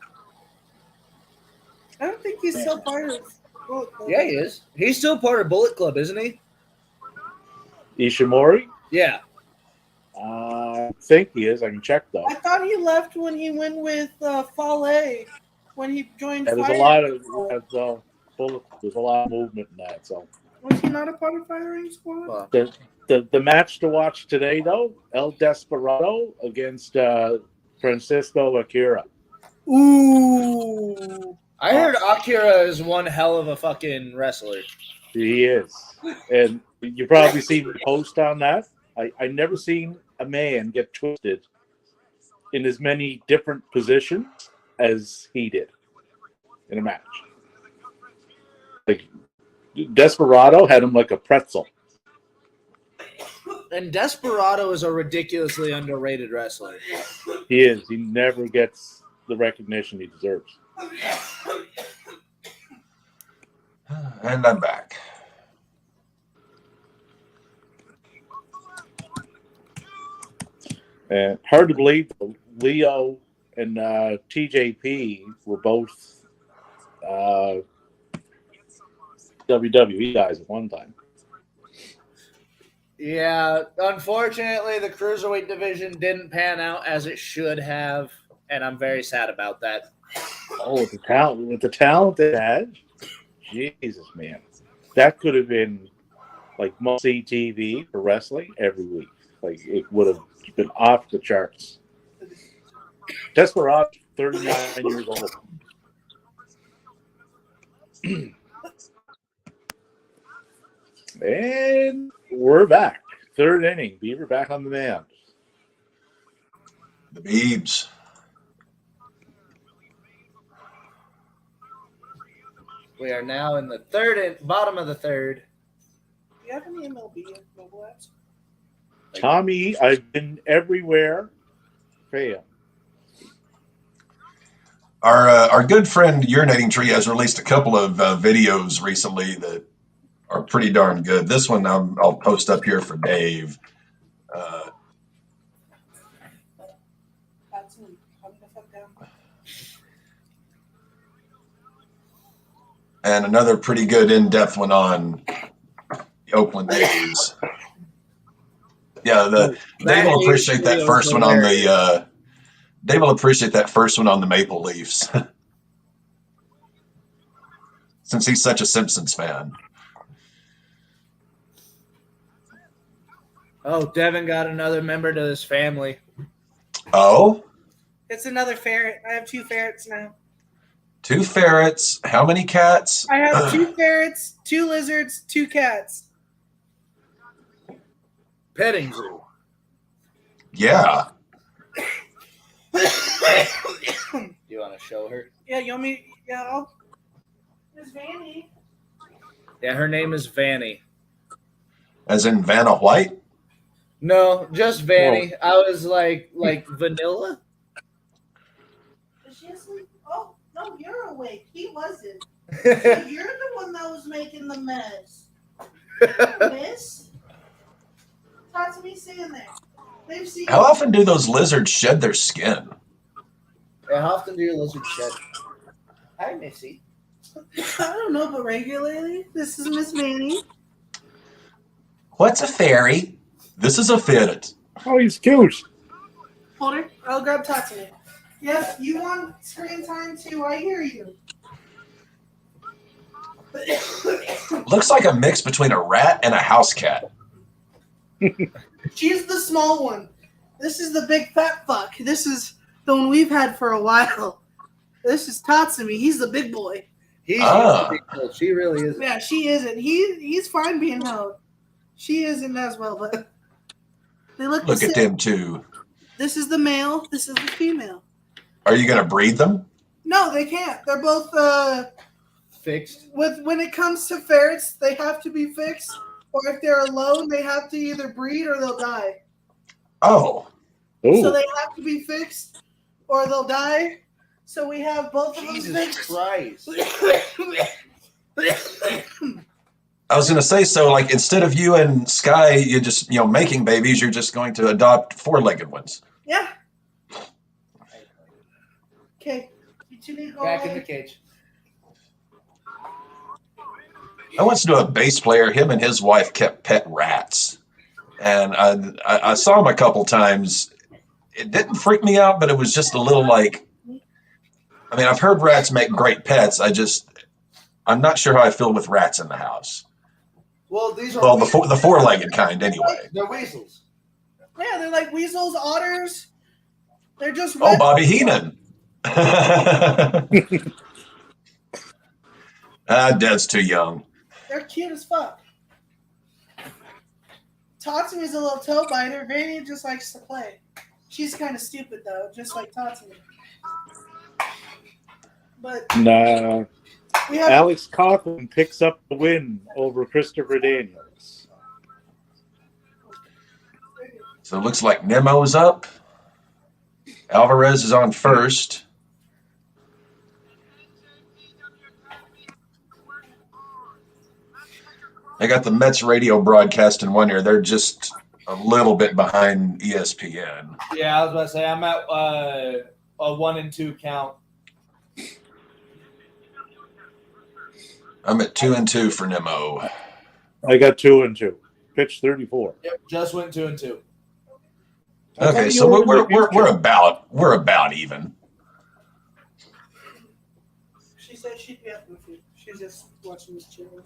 I don't think he's still part of Bullet Club. Yeah, he is. He's still part of Bullet Club, isn't he? Ishimori? Yeah. I think he is. I can check though. I thought he left when he went with Fale when he joined There's Fire. a lot of Bullet Club. There's a lot of movement in that. So was he not a part of Firing Squad? The match to watch today though, El Desperado against Francisco Akira. Ooh. I heard Akira is one hell of a fucking wrestler. He is. And you probably seen the post on that. I never seen a man get twisted in as many different positions as he did in a match. Like Desperado had him like a pretzel. And Desperado is a ridiculously underrated wrestler. He is. He never gets the recognition he deserves. And I'm back. And hard to believe Leo and TJP were both WWE guys at one time. Yeah, unfortunately, the Cruiserweight division didn't pan out as it should have, and I'm very sad about that. Oh, with the talent they had, Jesus, man, that could have been like must-see TV for wrestling every week. Like it would have been off the charts. Desperado, 39 years old. And we're back. Third inning. Beaver back on the mound. The Beebs. We are now in the bottom of the third. Do you have any MLB mobile apps? Tommy, I've been everywhere. Fail. Our good friend Urinating Tree has released a couple of videos recently that are pretty darn good. This one I'll post up here for Dave. And another pretty good in-depth one on the Oakland A's. Yeah, Dave will appreciate that first one on the. Dave will appreciate that first one on the Maple Leafs, since he's such a Simpsons fan. Oh, Devin got another member to his family. Oh? It's another ferret. I have 2 ferrets now. 2 ferrets. How many cats? I have 2 ferrets, 2 lizards, 2 cats. Petting zoo. Yeah. You want to show her? Yeah, you want me? Yeah, There's Vanny. Yeah, her name is Vanny. As in Vanna White? No, just Vanny. I was like vanilla. Is she asleep? Oh, no, you're awake. He wasn't. So you're the one that was making the mess. Miss? Talk to me sitting there. They've seen How often do those lizards shed their skin? Yeah, how often do your lizards shed? Hi, Missy. I don't know, but regularly. This is Miss Manny. What's a fairy? This is a ferret. Oh, he's cute. Hold her. I'll grab Tatsu. Yes, you want screen time too? I hear you. Looks like a mix between a rat and a house cat. She's the small one. This is the big fat fuck. This is the one we've had for a while. This is Tatsumi. He's the big boy. He's big girl. She really is. Yeah, she isn't. He's fine being held. She isn't as well, but they look Look the at same. them two. This is the male. This is the female. Are you going to breed them? No, they can't. They're both Fixed. when it comes to ferrets, they have to be fixed. Or if they're alone, they have to either breed or they'll die. Oh. Ooh. So they have to be fixed or they'll die. So we have both of them Jesus fixed. Christ. I was going to say, so like instead of you and Sky, you just, making babies, you're just going to adopt 4-legged ones. Yeah. Okay. You two need to go Back in away. the cage. I once knew a bass player, him and his wife kept pet rats. And I saw him a couple times. It didn't freak me out, but it was just a little like, I mean, I've heard rats make great pets. I'm not sure how I feel with rats in the house. Well, these are Well, the 4-legged kind anyway. They're weasels. Yeah, they're like weasels, otters. They're just Oh, Bobby Heenan. Dad's too young. They're cute as fuck. Tatsumi's a little toe biter. Vanny just likes to play. She's kind of stupid though, just like Tatsumi. But Nah. we have Alex Coughlin picks up the win over Christopher Daniels. So it looks like Nemo's up. Alvarez is on first. I got the Mets radio broadcast in one ear. They're just a little bit behind ESPN. Yeah, I was about to say I'm at a 1 and 2 count. I'm at 2-2 for Nemo. I got 2-2. Pitch 34. Yep, just went 2 and 2. Okay, so we're about even. She said she'd be up with you. She's just watching this channel.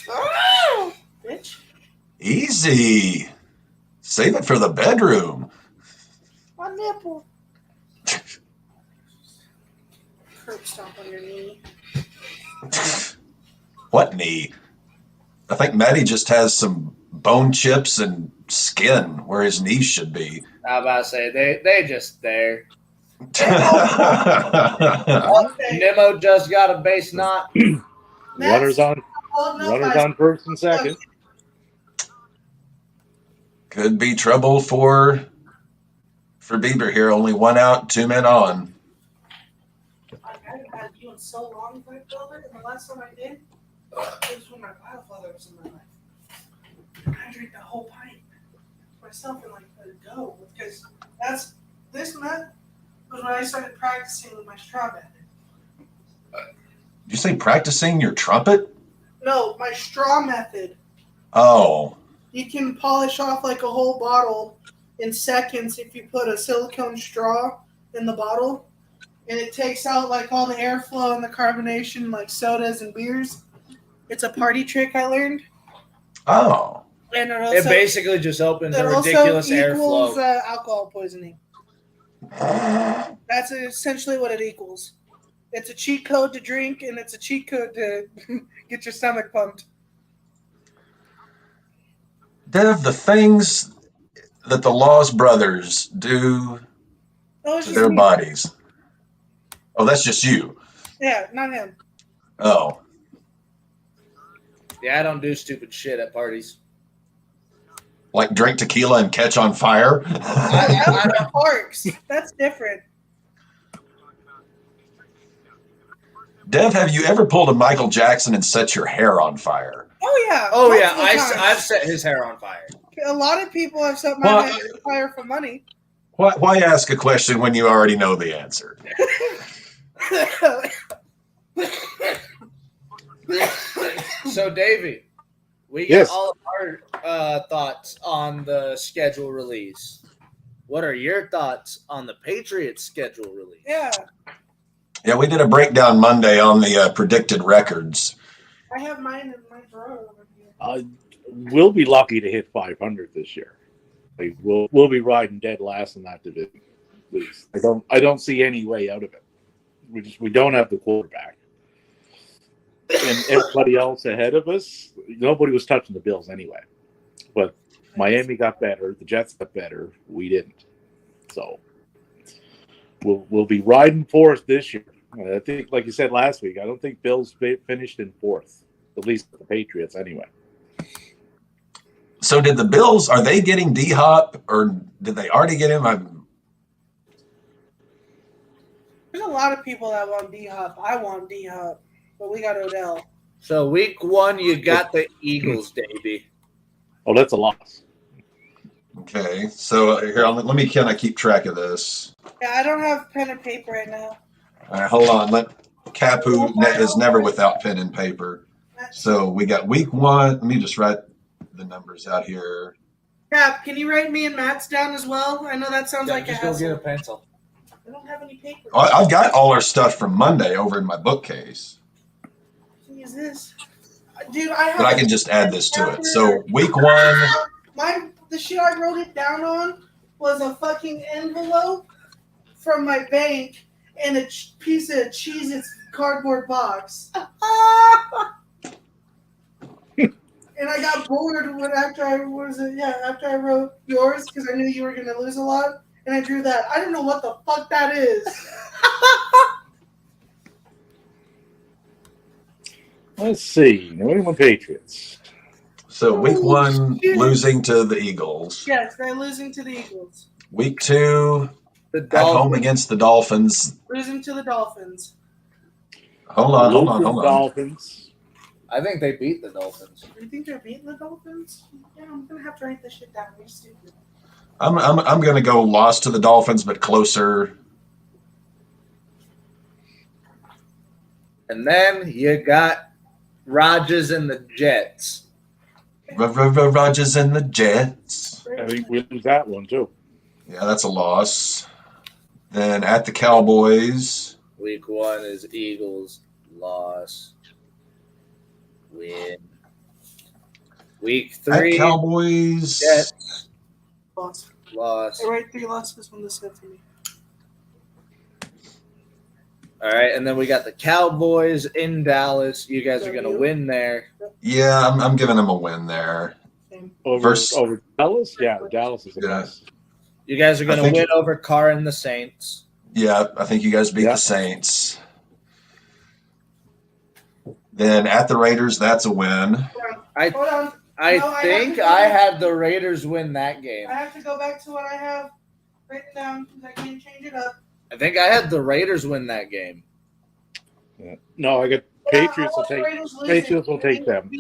Oh, bitch. Easy. Save it for the bedroom. My nipple. Curb stomp on your knee. What knee? I think Matty just has some bone chips and skin where his knees should be. I was about to say they just there. Okay. Nemo just got a base knot. Runners on first and second. Could be trouble for Bieber here. Only 1 out, 2 men on. I haven't had you in so long, Frank Builder, and the last time I did, it was when my grandfather was in my life. I drank the whole pint myself and like let it go because this month was when I started practicing with my straw method. Did you say practicing your trumpet? No, my straw method. Oh. You can polish off like a whole bottle in seconds if you put a silicone straw in the bottle, and it takes out like all the airflow and the carbonation like sodas and beers. It's a party trick I learned. Oh. And It basically just opens a it ridiculous also equals airflow. alcohol poisoning. That's essentially what it equals. It's a cheat code to drink, and it's a cheat code to get your stomach pumped. Dev, the things that the Lost Brothers do Oh, it's to just their me. bodies. Oh, that's just you. Yeah, not him. Oh. Yeah, I don't do stupid shit at parties. Like drink tequila and catch on fire? That's for parks. That's different. Dev, have you ever pulled a Michael Jackson and set your hair on fire? Oh yeah. Oh yeah, multiple times. I've set his hair on fire. A lot of people have set my hair on fire for money. Why ask a question when you already know the answer? So, Davey, we got Yes. all of our thoughts on the schedule release. What are your thoughts on the Patriots schedule release? Yeah, Yeah, we did a breakdown Monday on the predicted records. I have mine in my drawer over here. We'll be lucky to hit 500 this year. Like, we'll be riding dead last in that division. At least. I don't see any way out of it. We don't have the quarterback, and everybody else ahead of us. Nobody was touching the Bills anyway. But Miami got better. The Jets got better. We didn't. So we'll be riding fourth this year. I think, like you said last week, I don't think Bills finished in fourth, at least the Patriots anyway. So did the Bills, are they getting D-Hop or did they already get him? There's a lot of people that want D-Hop. I want D-Hop, but we got Odell. So, week 1, you got the Eagles, Davey. Oh, that's a loss. Okay, so here, let me kind of keep track of this. Yeah, I don't have pen and paper right now. All right, hold on. Capu is never without pen and paper. So we got week 1. Let me just write the numbers out here. Cap, can you write me and Matt's down as well? I know that sounds like a just go hassle. get a pencil. I don't have any paper. I've got all our stuff from Monday over in my bookcase. Can use this. Dude, I have. But I can just add this to it. So week 1. The shit I wrote it down on was a fucking envelope from my bank and a piece of Cheez-Its cardboard box. And I got bored after I wrote yours because I knew you were gonna lose a lot, and I drew that. I don't know what the fuck that is. Let's see. New England Patriots. So week 1, losing to the Eagles. Yes, they're losing to the Eagles. Week 2, The at home Dolphins. against the Dolphins. Losing to the Dolphins. Hold on. Dolphins. I think they beat the Dolphins. Do you think they're beating the Dolphins? Yeah, I'm gonna have to write this shit down. You're stupid. I'm going to go loss to the Dolphins, but closer. And then you got Rodgers and the Jets. Rodgers and the Jets. I think we lose that one too. Yeah, that's a loss. Then at the Cowboys. Week 1 is Eagles, loss, win. Week 3, At Cowboys. Jets, Loss. loss. I write 3 losses when this good for me. All right, and then we got the Cowboys in Dallas. You guys are going to win there. Yeah, I'm giving them a win there. Over Dallas? Yeah, Dallas is a Yeah. loss. You guys are going I to think- win over Carr and the Saints. Yeah, I think you guys beat the Saints. Then at the Raiders, that's a win. Hold on. I No, I think have to- I had the Raiders win that game. I have to go back to what I have written down because I can't change it up. I think I had the Raiders win that game. Yeah. No, I got Patriots will take them.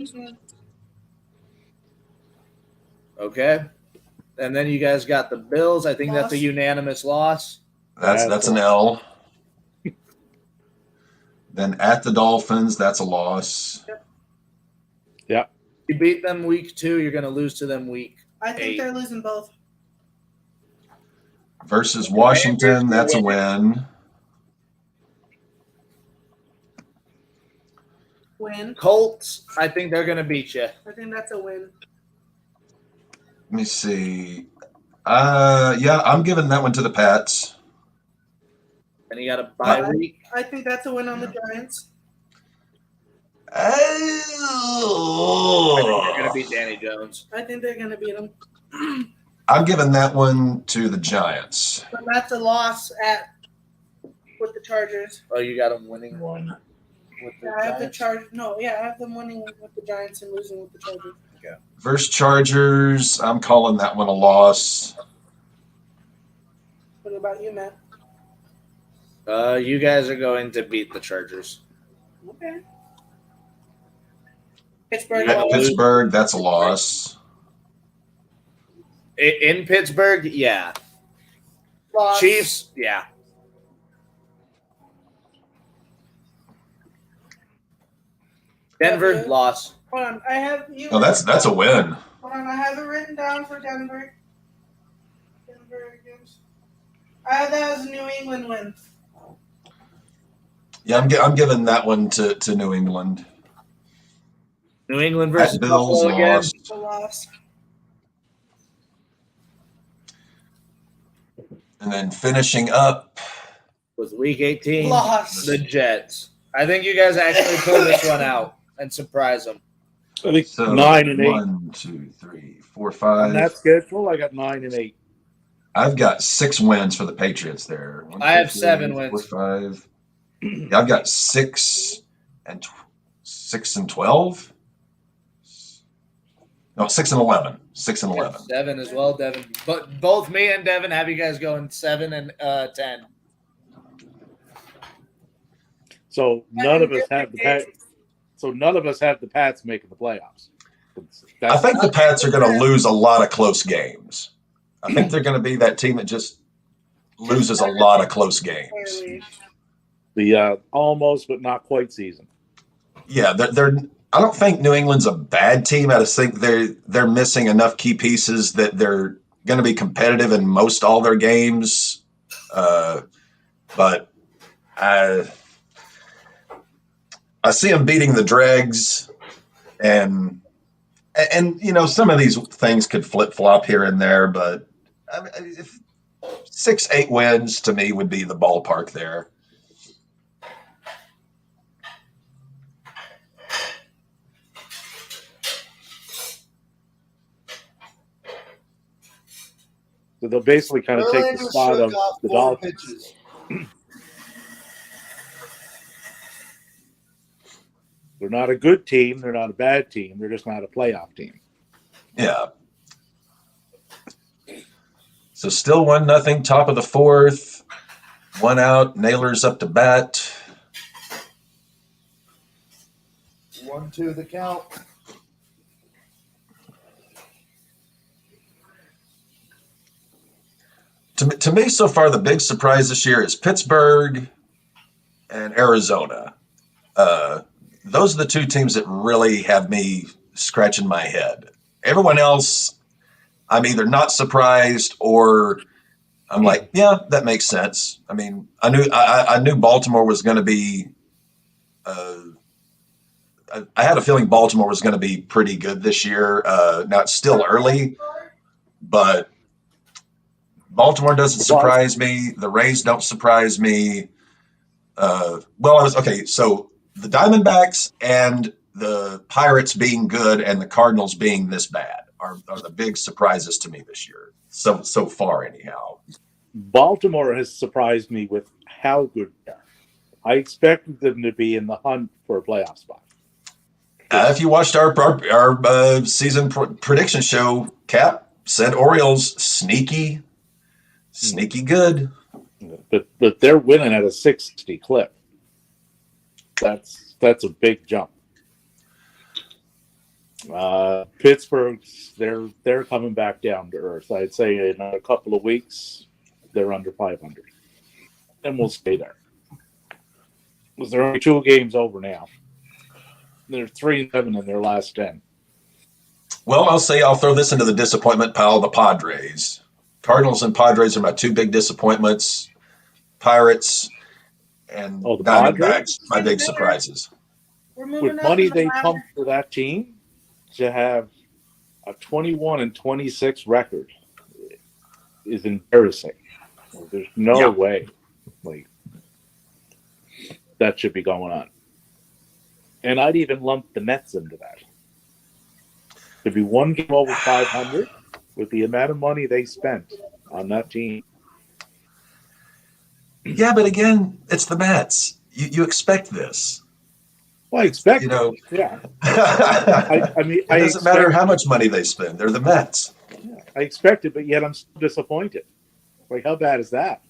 Okay. And then you guys got the Bills. I think that's a Loss. unanimous loss. That's an L. Then at the Dolphins, that's a loss. Yeah. You beat them week 2, you're going to lose to them week. I think 8. they're losing both. Versus Washington, that's a win. Win. Colts, I think they're going to beat you. I think that's a win. Let me see. Yeah, I'm giving that one to the Pats. And you got a bye But week. I think that's a win on the Giants. I think they're going to beat Danny Jones. I think they're going to beat them. I'm giving that one to the Giants. But that's a loss with the Chargers. Oh, you got them winning one with the Yeah, I have the Giants? Chargers. No, yeah, I have them winning with the Giants and losing with the Chargers. Versus Chargers, I'm calling that one a loss. What about you, Matt? You guys are going to beat the Chargers. Okay. Pittsburgh. At Pittsburgh, that's a loss. In Pittsburgh, yeah. Loss. Chiefs, yeah. Denver, W. loss. Hold on, I have you. No, that's a win. Hold on, I have it written down for Denver. Denver against. I have that as a New England win. Yeah, I'm giving that one to New England. New England versus At Bills, Buffalo again. lost. It's a loss. And then finishing up, With Week 18, Loss. the Jets. I think you guys actually pull this one out and surprise them. I think so 9 and 8 1, 2, 3, 4, on 5. that schedule. I got 9 and 8. I've got 6 wins for the Patriots there. 1, I have 2, 7 3, wins. 4, 5. Yeah, I've got 6 and 12. No, 6 and 11. 6 and 11. 7 as well, Devin. But both me and Devin have you guys going 7 and 10. So none of us have the Pats. So none of us have the Pats making the playoffs. I think the Pats are going to lose a lot of close games. I think they're going to be that team that just loses a lot of close games. The almost but not quite season. Yeah, they're. I don't think New England's a bad team. I just think they're missing enough key pieces that they're going to be competitive in most all their games. But I see them beating the Dregs, and you know some of these things could flip flop here and there, but I mean, if 6-8 wins to me would be the ballpark there. So they'll basically kind of take the spot of the Dolphins. Pitches. They're not a good team. They're not a bad team. They're just not a playoff team. Yeah. So still 1-0, top of the 4th. 1 out. Nailers up to bat. 1-2 the count. To me, so far, the big surprise this year is Pittsburgh and Arizona. Those are the 2 teams that really have me scratching my head. Everyone else, I'm either not surprised or I'm like, yeah, that makes sense. I mean, I knew Baltimore was going to be. I had a feeling Baltimore was going to be pretty good this year. Now it's still early, but Baltimore doesn't surprise me. The Rays don't surprise me. So the Diamondbacks and the Pirates being good and the Cardinals being this bad are the big surprises to me this year. So far, anyhow. Baltimore has surprised me with how good they are. I expected them to be in the hunt for a playoff spot. If you watched our season prediction show, Cap said Orioles sneaky good. But they're winning at a 60 clip. That's a big jump. Pittsburgh, they're coming back down to earth. I'd say in a couple of weeks they're under 500, and we'll stay there. Because they're only 2 games over now. They're 3-7 in their last 10. Well, I'll throw this into the disappointment pile. The Padres, Cardinals, and Padres are my 2 big disappointments. Pirates and the Diamondbacks, Padres? my big surprises. With money they pumped for that team, to have a 21-26 record is embarrassing. There's no way. Like that should be going on. And I'd even lump the Mets into that. To be one game over 500 with the amount of money they spent on that team. Yeah, but again, it's the Mets. You expect this. Well, I expect You know, it. Yeah. I mean, it doesn't matter how much money they spend. They're the Mets. Yeah, I expect it, but yet I'm still disappointed. Like, how bad is that?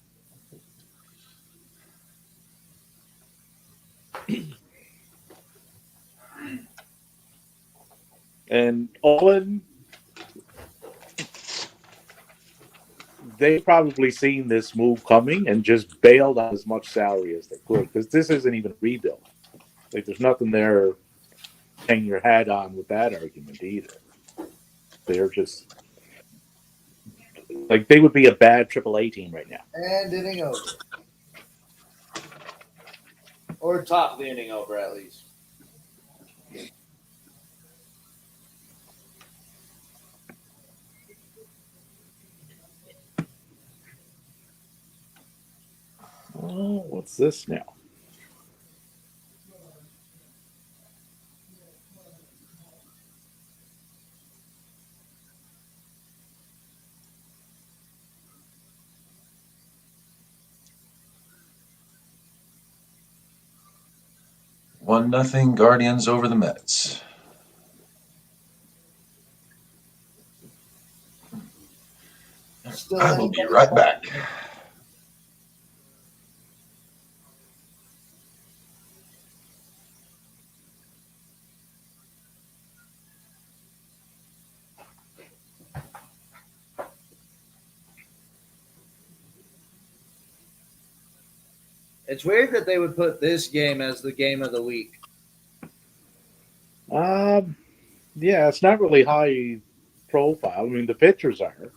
And Olin, they probably seen this move coming and just bailed on as much salary as they could, because this isn't even a rebuild. Like, there's nothing there hang your hat on with that argument either. They're just like, they would be a bad AAA team right now. And inning over. Or top the inning over, at least. Oh, what's this now? One nothing Guardians over the Mets. I will be right back. It's weird that they would put this game as the game of the week. Yeah, it's not really high profile. I mean, the pitchers are.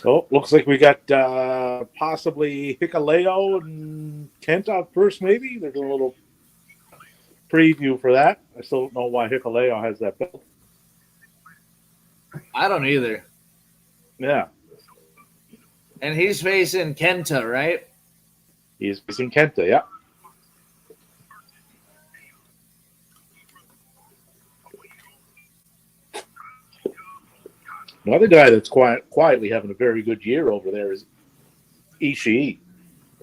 Oh, looks like we got possibly Hikaleo and Kent out first, maybe. There's a little preview for that. I still don't know why Hikaleo has that belt. I don't either. Yeah. And he's facing Kenta, right? He's facing Kenta, yeah. Another guy that's quietly having a very good year over there is Ishii.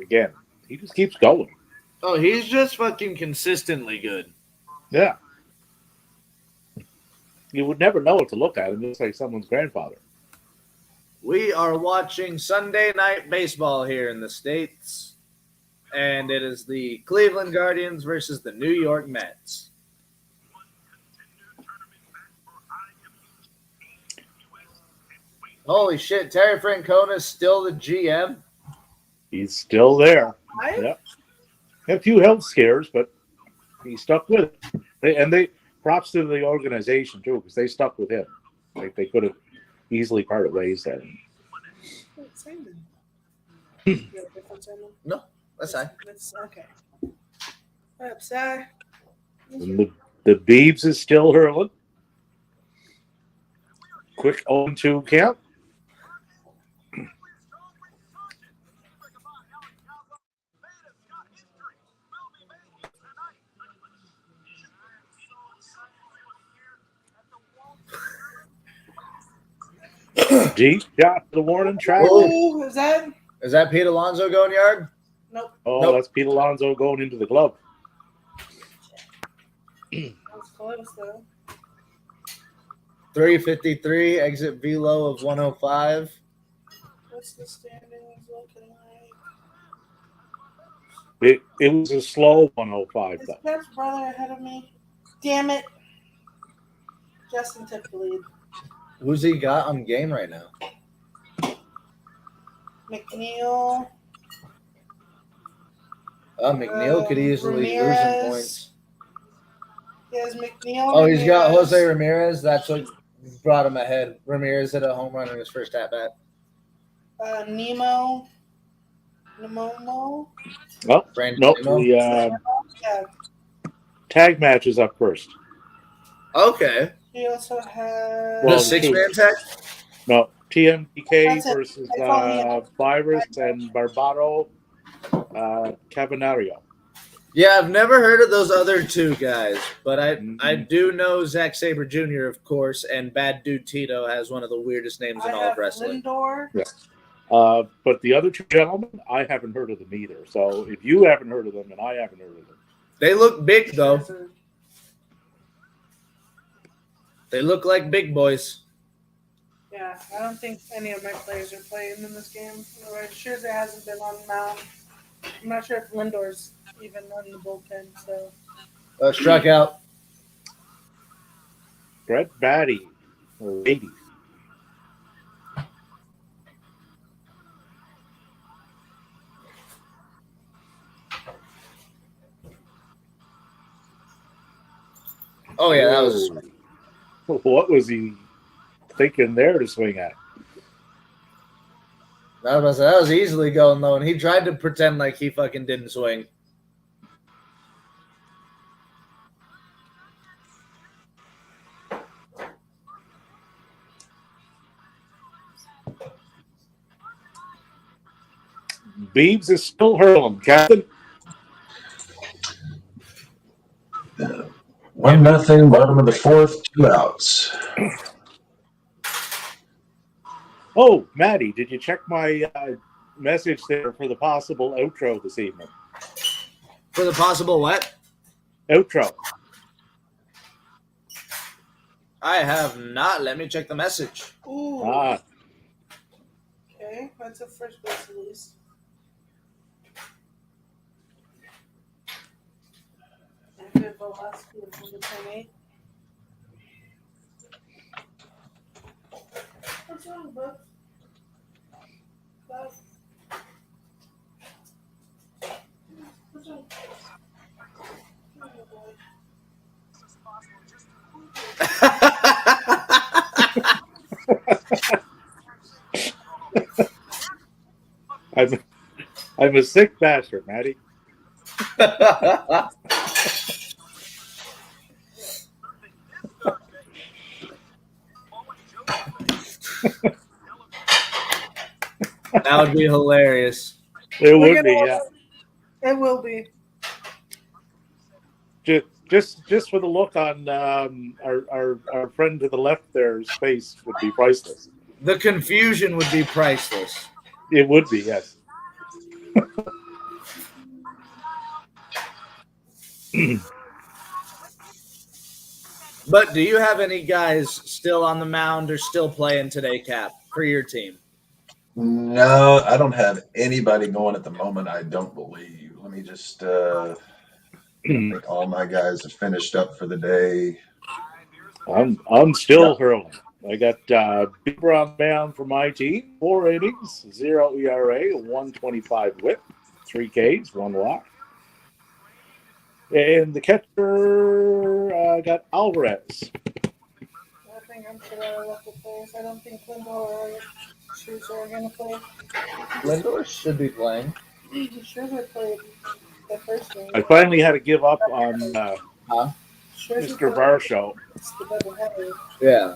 Again, he just keeps going. Oh, he's just fucking consistently good. Yeah. You would never know what to look at him. Just like someone's grandfather. We are watching Sunday Night Baseball here in the States, and it is the Cleveland Guardians versus the New York Mets. Holy shit, Terry Francona is still the GM? He's still there. Right? Yep. Had a few health scares, but he stuck with it. And they props to the organization, too, because they stuck with him. Like, they could have easily parted ways there. No, that's fine. Okay. Up, sir. And the Beebs is still hurling. Quick 0-2 count. Deep shot to the warning track. Oh, is that Pete Alonso going yard? Nope. Oh, Nope. That's Pete Alonso going into the glove. That was close, though. 353, exit velo of 105. What's the standings looking like? It was a slow 105, Is though. Pep's brother ahead of me? Damn it. Justin took the lead. Who's he got on game right now? McNeil. McNeil could easily lose some Ramirez. points. He has McNeil. Oh, he's got Ramirez. Jose Ramirez. That's what brought him ahead. Ramirez hit a home run in his first at-bat. Nemomo. Oh, Brandon nope. Nimmo. The Yeah. tag match is up first. Okay. He also has. The Well, six-man tag? No, TMDK That's it. versus That's all he had. Virus and Barbaro Cavanario. Yeah, I've never heard of those other two guys, but I do know Zack Sabre Jr., of course, and Bad Dude Tito has one of the weirdest names in I all of have wrestling. Lindor. Yeah. But the other two gentlemen, I haven't heard of them either. So if you haven't heard of them and I haven't heard of them. They look big, though. They look like big boys. Yeah, I don't think any of my players are playing in this game. Scherzer hasn't been on the mound. I'm not sure if Lindor's even on the bullpen. So Struck out. Brett Batty, or 80. Oh, yeah, that was... What was he thinking there to swing at? That was easily going low, and he tried to pretend like he fucking didn't swing. Beebs is still hurling, Captain. 1-0, bottom of the fourth, 2 outs. Oh, Maddie, did you check my message there for the possible outro this evening? For the possible what? Outro. I have not. Let me check the message. ooh. Ah, Okay, that's a first base at least. Active velocity of 128. What's wrong, bud? Bud? What's wrong? Oh, boy. I'm a sick bastard, Maddie. That would be hilarious. It We're would be, gonna- yeah. It will be. Just for the look on our friend to the left there's face would be priceless. The confusion would be priceless. It would be, yes. But do you have any guys still on the mound or still playing today, Cap, for your team? No, I don't have anybody going at the moment, I don't believe. Let me just I think all my guys have finished up for the day. I'm still hurling. I got Big Brown mound for my team. 4 innings, 0 ERA, 125 whip, 3 Ks, 1 walk. And the catcher got Alvarez. I think I'm sure I left the players. I don't think Lindor or Scherzer are going to play. Lindor should be playing. Scherzer played the first game. I finally had to give up on Scherzer Mr. played Varsho. the doubleheader. Yeah.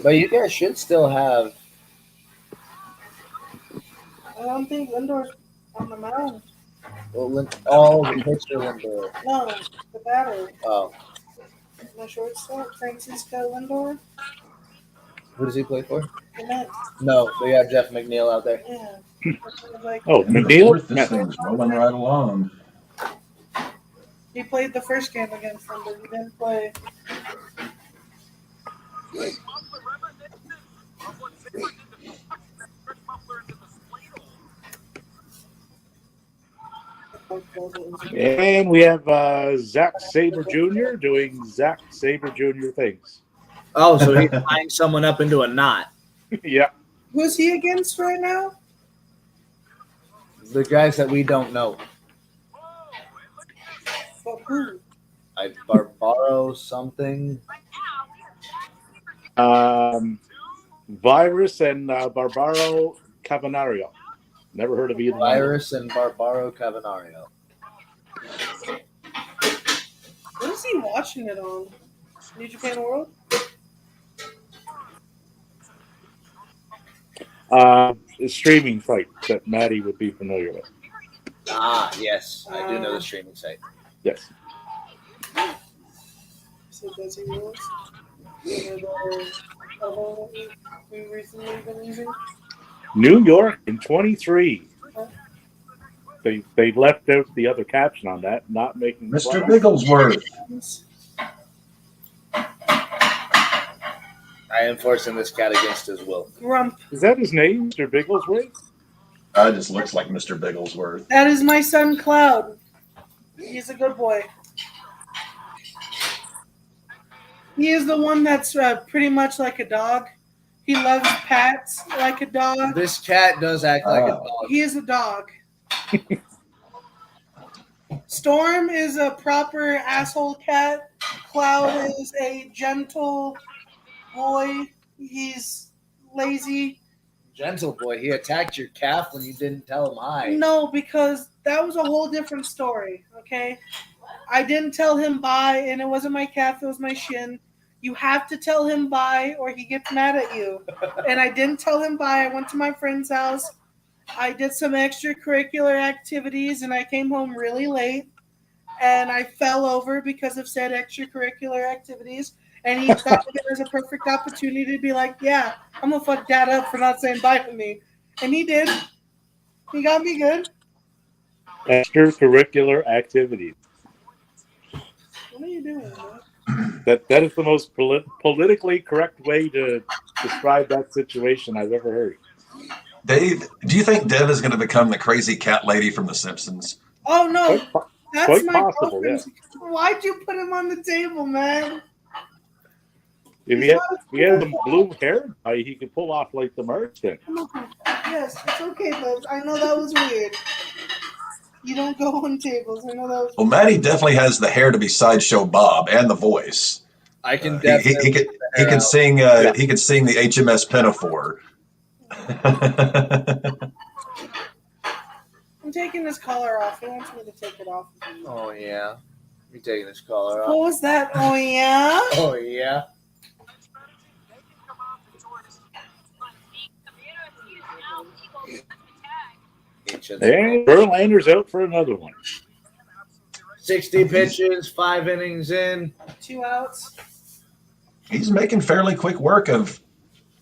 But you guys should still have... I don't think Lindor's on the mound. Well, the pitcher Lindor. No, the batter. Oh. My shortstop, Francisco Lindor. Who does he play for? The Mets. No, they have Jeff McNeil out there. Yeah. Like, Oh, And the McNeil? fourth, this thing's rolling right along. he played the first game against them, but he didn't play. And we have Zack Sabre Jr. doing Zack Sabre Jr. things. Oh, so he's tying someone up into a knot. Yeah. Who's he against right now? The guys that we don't know. For who? Barbaro something. Virus and Barbaro Cavanario. Never heard of either. Virus and Barbaro Cavanario. What is he watching it on? New Japan World? A streaming site that Maddie would be familiar with. Ah, yes. I do know the streaming site. Yes. So does he know us? We recently been using? New York in 23. They left out the other caption on that, not making Mr. fun. Bigglesworth. I am forcing this cat against his will. Grump. Is that his name, Mr. Bigglesworth? It just looks like Mr. Bigglesworth. That is my son, Cloud. He's a good boy. He is the one that's pretty much like a dog. He loves pets like a dog. This cat does act like a dog. He is a dog. Storm is a proper asshole cat. Cloud is a gentle boy. He's lazy. Gentle boy. He attacked your calf when you didn't tell him hi. No, because that was a whole different story, okay? I didn't tell him bye, and it wasn't my calf, it was my shin. You have to tell him bye, or he gets mad at you. And I didn't tell him bye. I went to my friend's house. I did some extracurricular activities, and I came home really late. And I fell over because of said extracurricular activities. And he thought it was a perfect opportunity to be like, yeah, I'm going to fuck Dad up for not saying bye to me. And he did. He got me good. Extracurricular activities. What are you doing, man? That is the most politically correct way to describe that situation I've ever heard. Dave, do you think Dev is going to become the crazy cat lady from The Simpsons? Oh, no. That's quite my possible, girlfriend's. yeah. Why'd you put him on the table, man? If he had the blue hair, he could pull off like the Marston. Yes, it's okay, Bubs. I know that was weird. You don't go on tables. I know that was Well, Maddie definitely has the hair to be Sideshow Bob and the voice. I can He definitely. could sing. He could sing the HMS Pinafore. I'm taking this collar off. He wants me to take it off. Oh, yeah. You're taking this collar What off. was that? Oh, yeah? Oh, yeah. And Verlander's out for another one. 60 pitches, 5 innings in. 2 outs. He's making fairly quick work of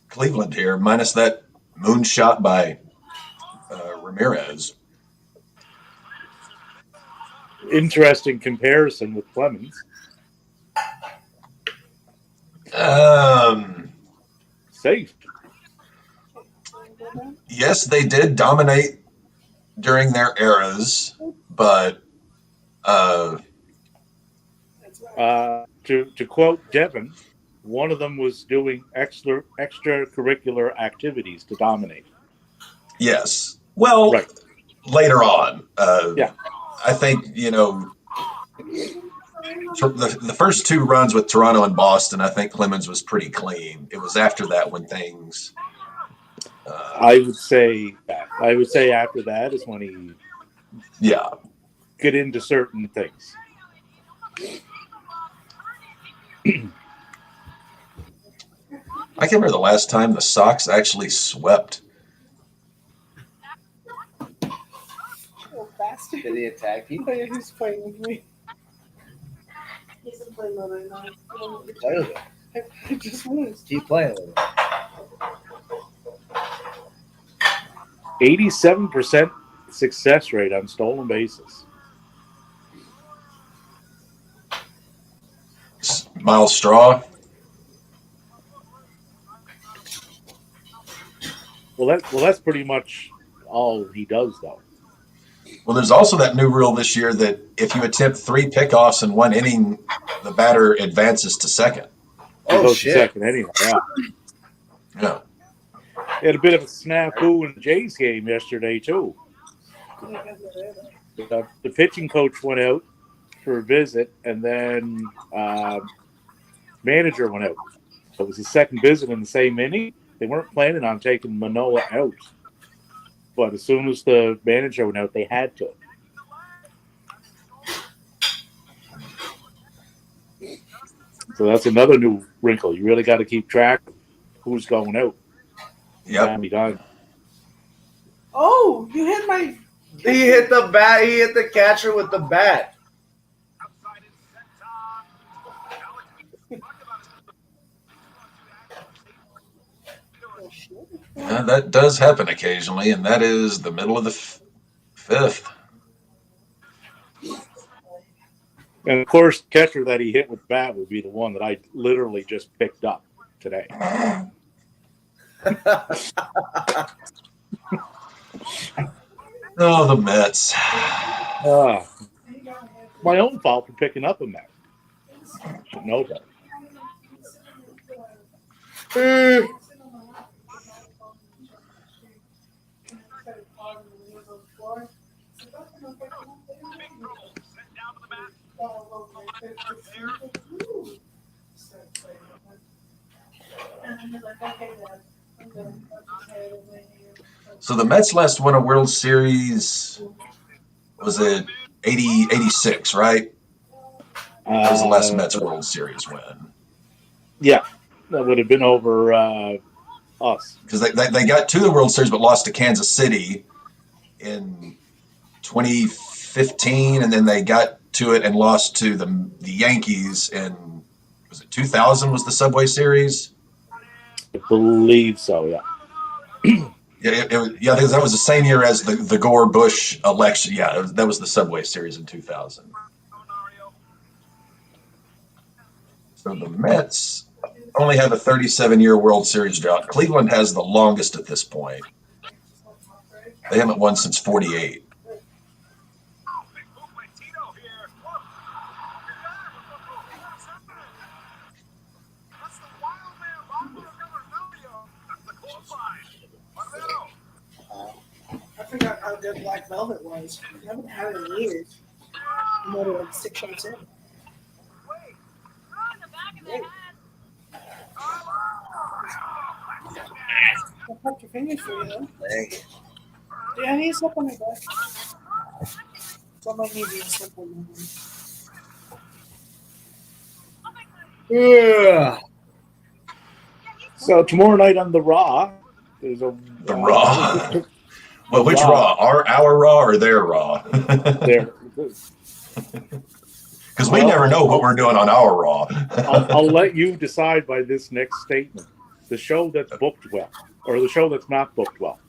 Cleveland here, minus that moonshot by Ramirez. Interesting comparison with Clemens. Safe. Yes, they did dominate during their eras, but to quote Devin, one of them was doing extracurricular activities to dominate. yes. Well, Right. later on, Yeah. I think, the first 2 runs with Toronto and Boston, I think Clemens was pretty clean. It was after that when things. I would say after that is when he Yeah. get into certain things. I can't remember the last time the Sox actually swept. Oh, bastard. Did he attack you? Oh, yeah, he's playing with me. He's in play mode right now. Play with him. I just was. Keep playing with him. 87% success rate on stolen bases. Miles Straw. Well, that's pretty much all he does, though. Well, there's also that new rule this year that if you attempt 3 pickoffs in 1 inning, the batter advances to second. He Oh, goes to shit. second anyway. Yeah. Yeah. He had a bit of a snafu in the Jays game yesterday, too. The pitching coach went out for a visit, and then manager went out. So it was his second visit in the same inning. They weren't planning on taking Manoah out. But as soon as the manager went out, they had to. So that's another new wrinkle. You really got to keep track of who's going out. Yep. Be done. Oh, you hit my. He hit the bat. He hit the catcher with the bat. Yeah, that does happen occasionally, and that is the middle of the fifth. And of course, the catcher that he hit with the bat would be the one that I literally just picked up today. Oh, the Mets. My own fault for picking up a Met. Should know that. So the Mets last won a World Series, was it 86, right? That was the last Mets World Series win. Yeah, that would have been over us. Because they got to the World Series but lost to Kansas City in 2015, and then they got to it and lost to the Yankees in, was it 2000 was the Subway Series? I believe so, yeah. Yeah, that was the same year as the Gore-Bush election. Yeah, that was the Subway Series in 2000. So the Mets only have a 37-year World Series drought. Cleveland has the longest at this point. They haven't won since 48. I forgot how good Black Velvet was. I haven't had it in years. I'm only like 6 shots in. I'll cut your fingers for you, though. Yeah, I need something like that. Somebody needs to simple. Yeah. So tomorrow night on the Raw, there's a The Raw. Well, which Raw? Our Raw or their Raw? there. Because we never know what we're doing on our Raw. I'll let you decide by this next statement. The show that's booked well, or the show that's not booked well.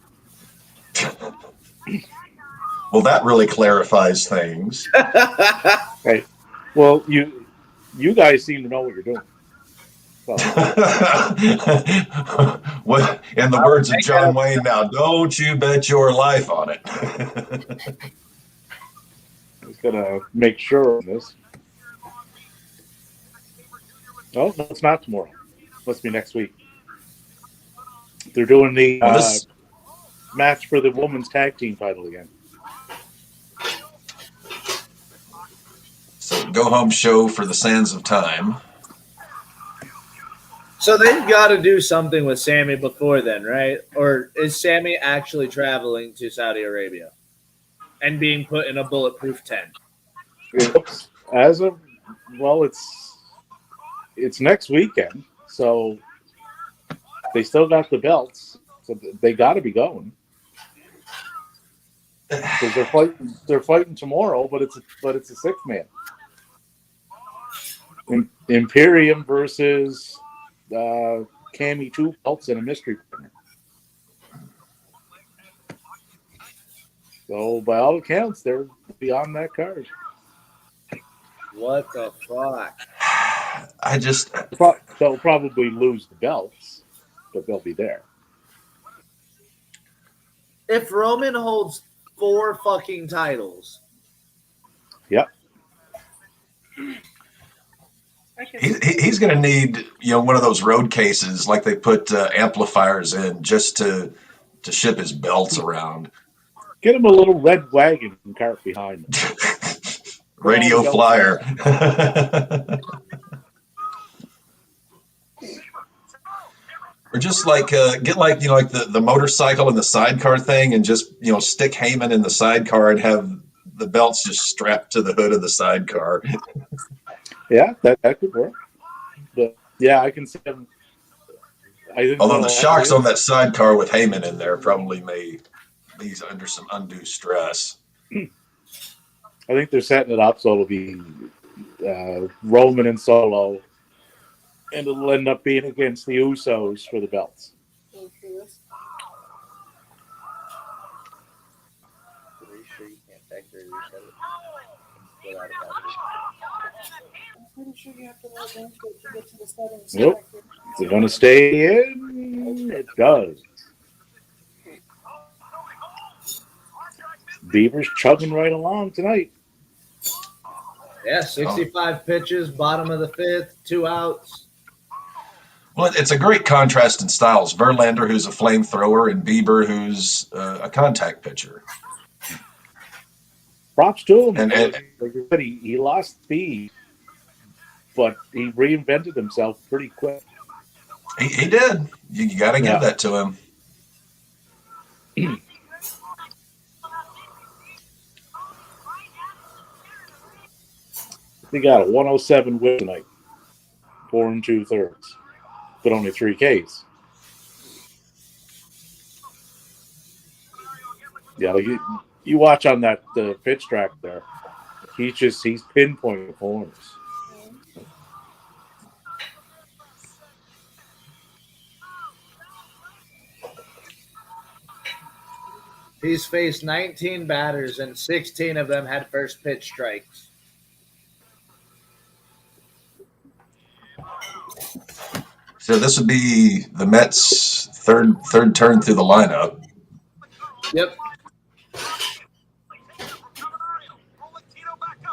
Well, that really clarifies things. Hey, well, you guys seem to know what you're doing. So. What, in the words of John Wayne, now don't you bet your life on it. I was gonna make sure of this. Oh, no, it's not tomorrow. Must be next week. They're doing the match for the women's tag team title again. So go home show for the Sands of Time. So they've got to do something with Sammy before then, right? Or is Sammy actually traveling to Saudi Arabia and being put in a bulletproof tent? It's, it's next weekend, so they still got the belts, so they got to be going. Because they're fighting tomorrow, but it's a sixth man. Imperium versus Cammy 2 belts and a mystery partner. So by all accounts, they're beyond that card. What the fuck? They'll probably lose the belts, but they'll be there. If Roman holds 4 fucking titles. Yep. He's going to need, one of those road cases like they put amplifiers in just to ship his belts around. Get him a little red wagon and cart behind him. Radio flyer. Or just get the motorcycle and the sidecar thing and just, stick Heyman in the sidecar and have the belts just strapped to the hood of the sidecar. Yeah, that could work. Yeah, I can see him. I think Although the they'll shocks have- on that sidecar with Heyman in there probably may be under some undue stress. I think they're setting it up so it'll be Roman and Solo, and it'll end up being against the Usos for the belts. Go through this. Pretty sure you can't factory reset it without a battery. I'm pretty sure you have to log into it to get to the settings. Nope. Is it going to stay in? It does. Beaver's chugging right along tonight. Yeah, 65 pitches, bottom of the fifth, 2 outs. Well, it's a great contrast in styles. Verlander, who's a flamethrower, and Bieber, who's a contact pitcher. Props to him. And like you said, he lost speed, but he reinvented himself pretty quick. he did. You got to give that to him. He got a 107 win tonight, 4 2/3, but only 3 Ks. Yeah, like you watch on that pitch track there. He's pinpointing corners. He's faced 19 batters, and 16 of them had first pitch strikes. So this would be the Mets' third turn through the lineup. Yep.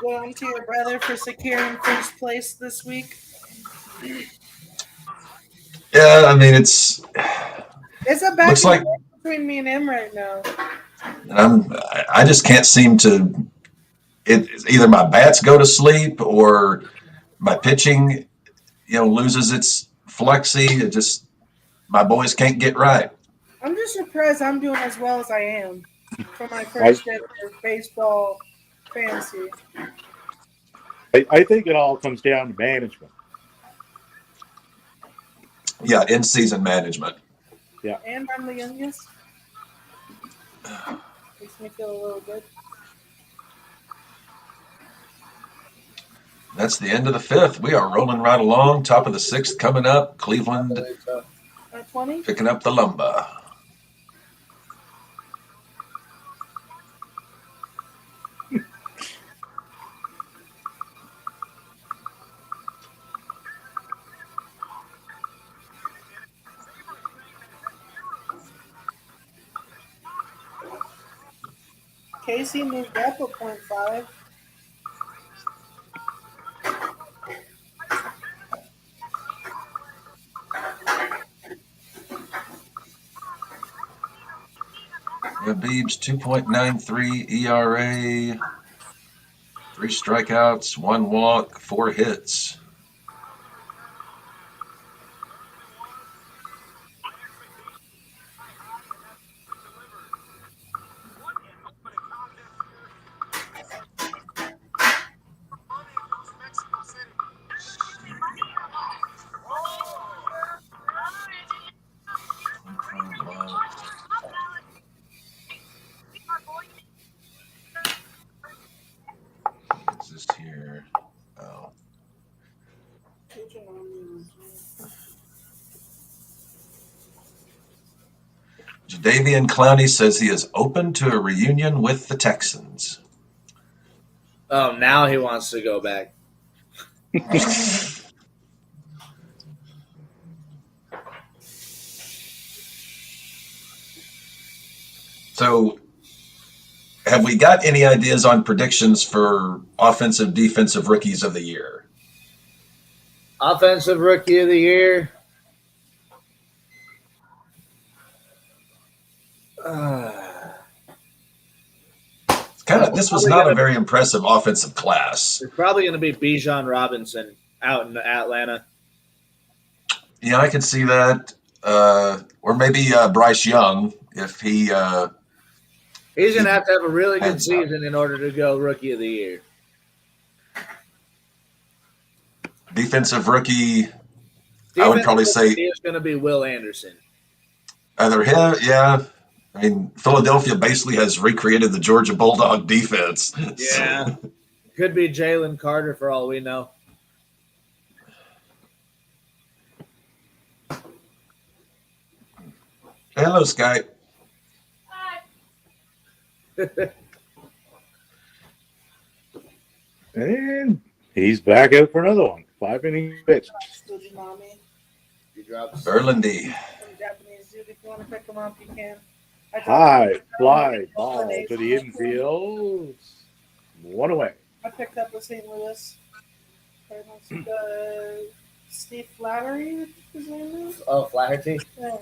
Well, to your brother for securing first place this week. Yeah, I mean it's a back looks like between me and him right now. I just can't seem to. Either my bats go to sleep or my pitching, loses its flexy. It just my boys can't get right. I'm just surprised I'm doing as well as I am for my first ever baseball fantasy. I think it all comes down to management. Yeah, in-season management. Yeah. And I'm the youngest. Makes me feel a little good. That's the end of the fifth. We are rolling right along. Top of the sixth coming up. Cleveland 20? picking up the lumber. Casey moved up a 0.5. Yeah, Beebs 2.93 ERA, 3 strikeouts, 1 walk, 4 hits. What's this here? Oh. Jadeveon Clowney says he is open to a reunion with the Texans. Oh, now he wants to go back. So, have we got any ideas on predictions for offensive, defensive rookies of the year? Offensive rookie of the year. This was not a very impressive offensive class. It's probably going to be Bijan Robinson out in Atlanta. Yeah, I can see that. Or maybe Bryce Young if he. He's going to have a really good season in order to go rookie of the year. Defensive rookie, I would probably say it's going to be Will Anderson. either him, yeah. I mean, Philadelphia basically has recreated the Georgia Bulldog defense. Yeah. Could be Jalen Carter for all we know. Hello, Skype. And he's back out for another one. 5-inning pitch. Berlandy. Japanese dude, if you want to pick him up, you can. High fly ball to the infield. One away. I picked up with St. Louis. Steve Flattery, his name is. Oh, Flaherty. Yeah,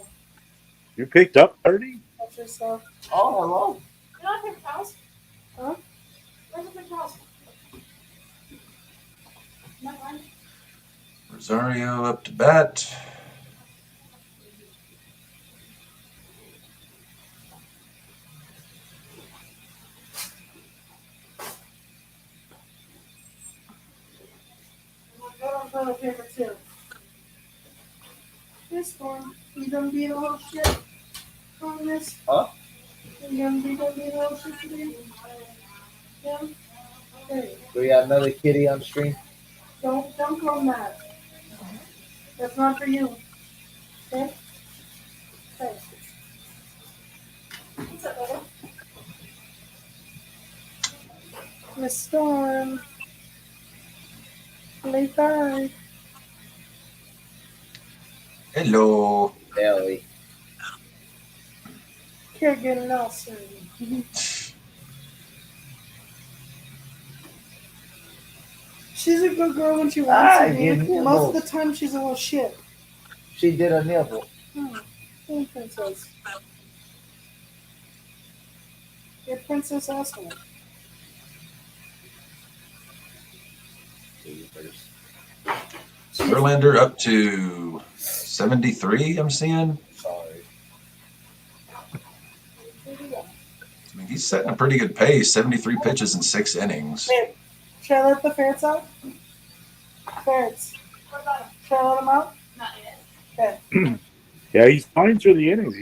You picked up 30? that's just stuff. Oh, hello. Can I pick house? Huh? Where's the pick house? Not mine. Rosario up to bat. I got on paper too. This one, you gonna beat a little shit on this? Huh? You gonna beat a little shit today? Yeah. Hey, Do we have another kitty on stream? don't go mad. That's not for you. Okay? Okay. What's up, brother? Miss Storm. Play third. Hello. Ellie. Kerrigan Nelson. She's a good girl when she wants to be. Most of the time, she's a little shit. She did a nibble. Hey, princess. You're Princess Asshole. Verlander up to 73, I'm seeing. Sorry. I mean, he's setting a pretty good pace. 73 pitches in 6 innings. Hey, should I let the ferrets out? Ferrets. What about him? Should I let them out? Not yet. Okay. Yeah, he's flying through the innings.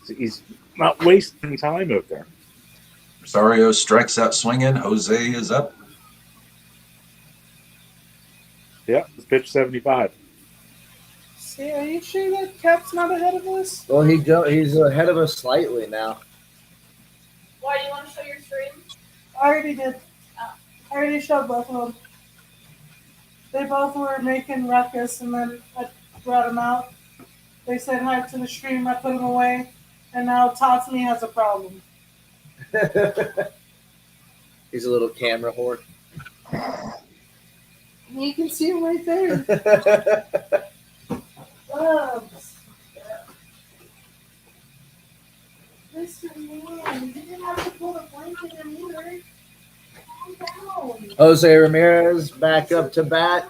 He's not wasting time out there. Rosario strikes out swinging. Jose is up. Yeah, it's pitch 75. See, are you sure that Cap's not ahead of us? Well, he's ahead of us slightly now. Why, do you want to show your screen? I already did. I already showed both of them. They both were making ruckus, and then I brought them out. They said hi to the stream. I put them away, and now Totsme has a problem. He's a little camera whore. You can see him right there. Listen, man, you didn't have to pull the blanket in either. Calm down. Jose Ramirez back up to bat.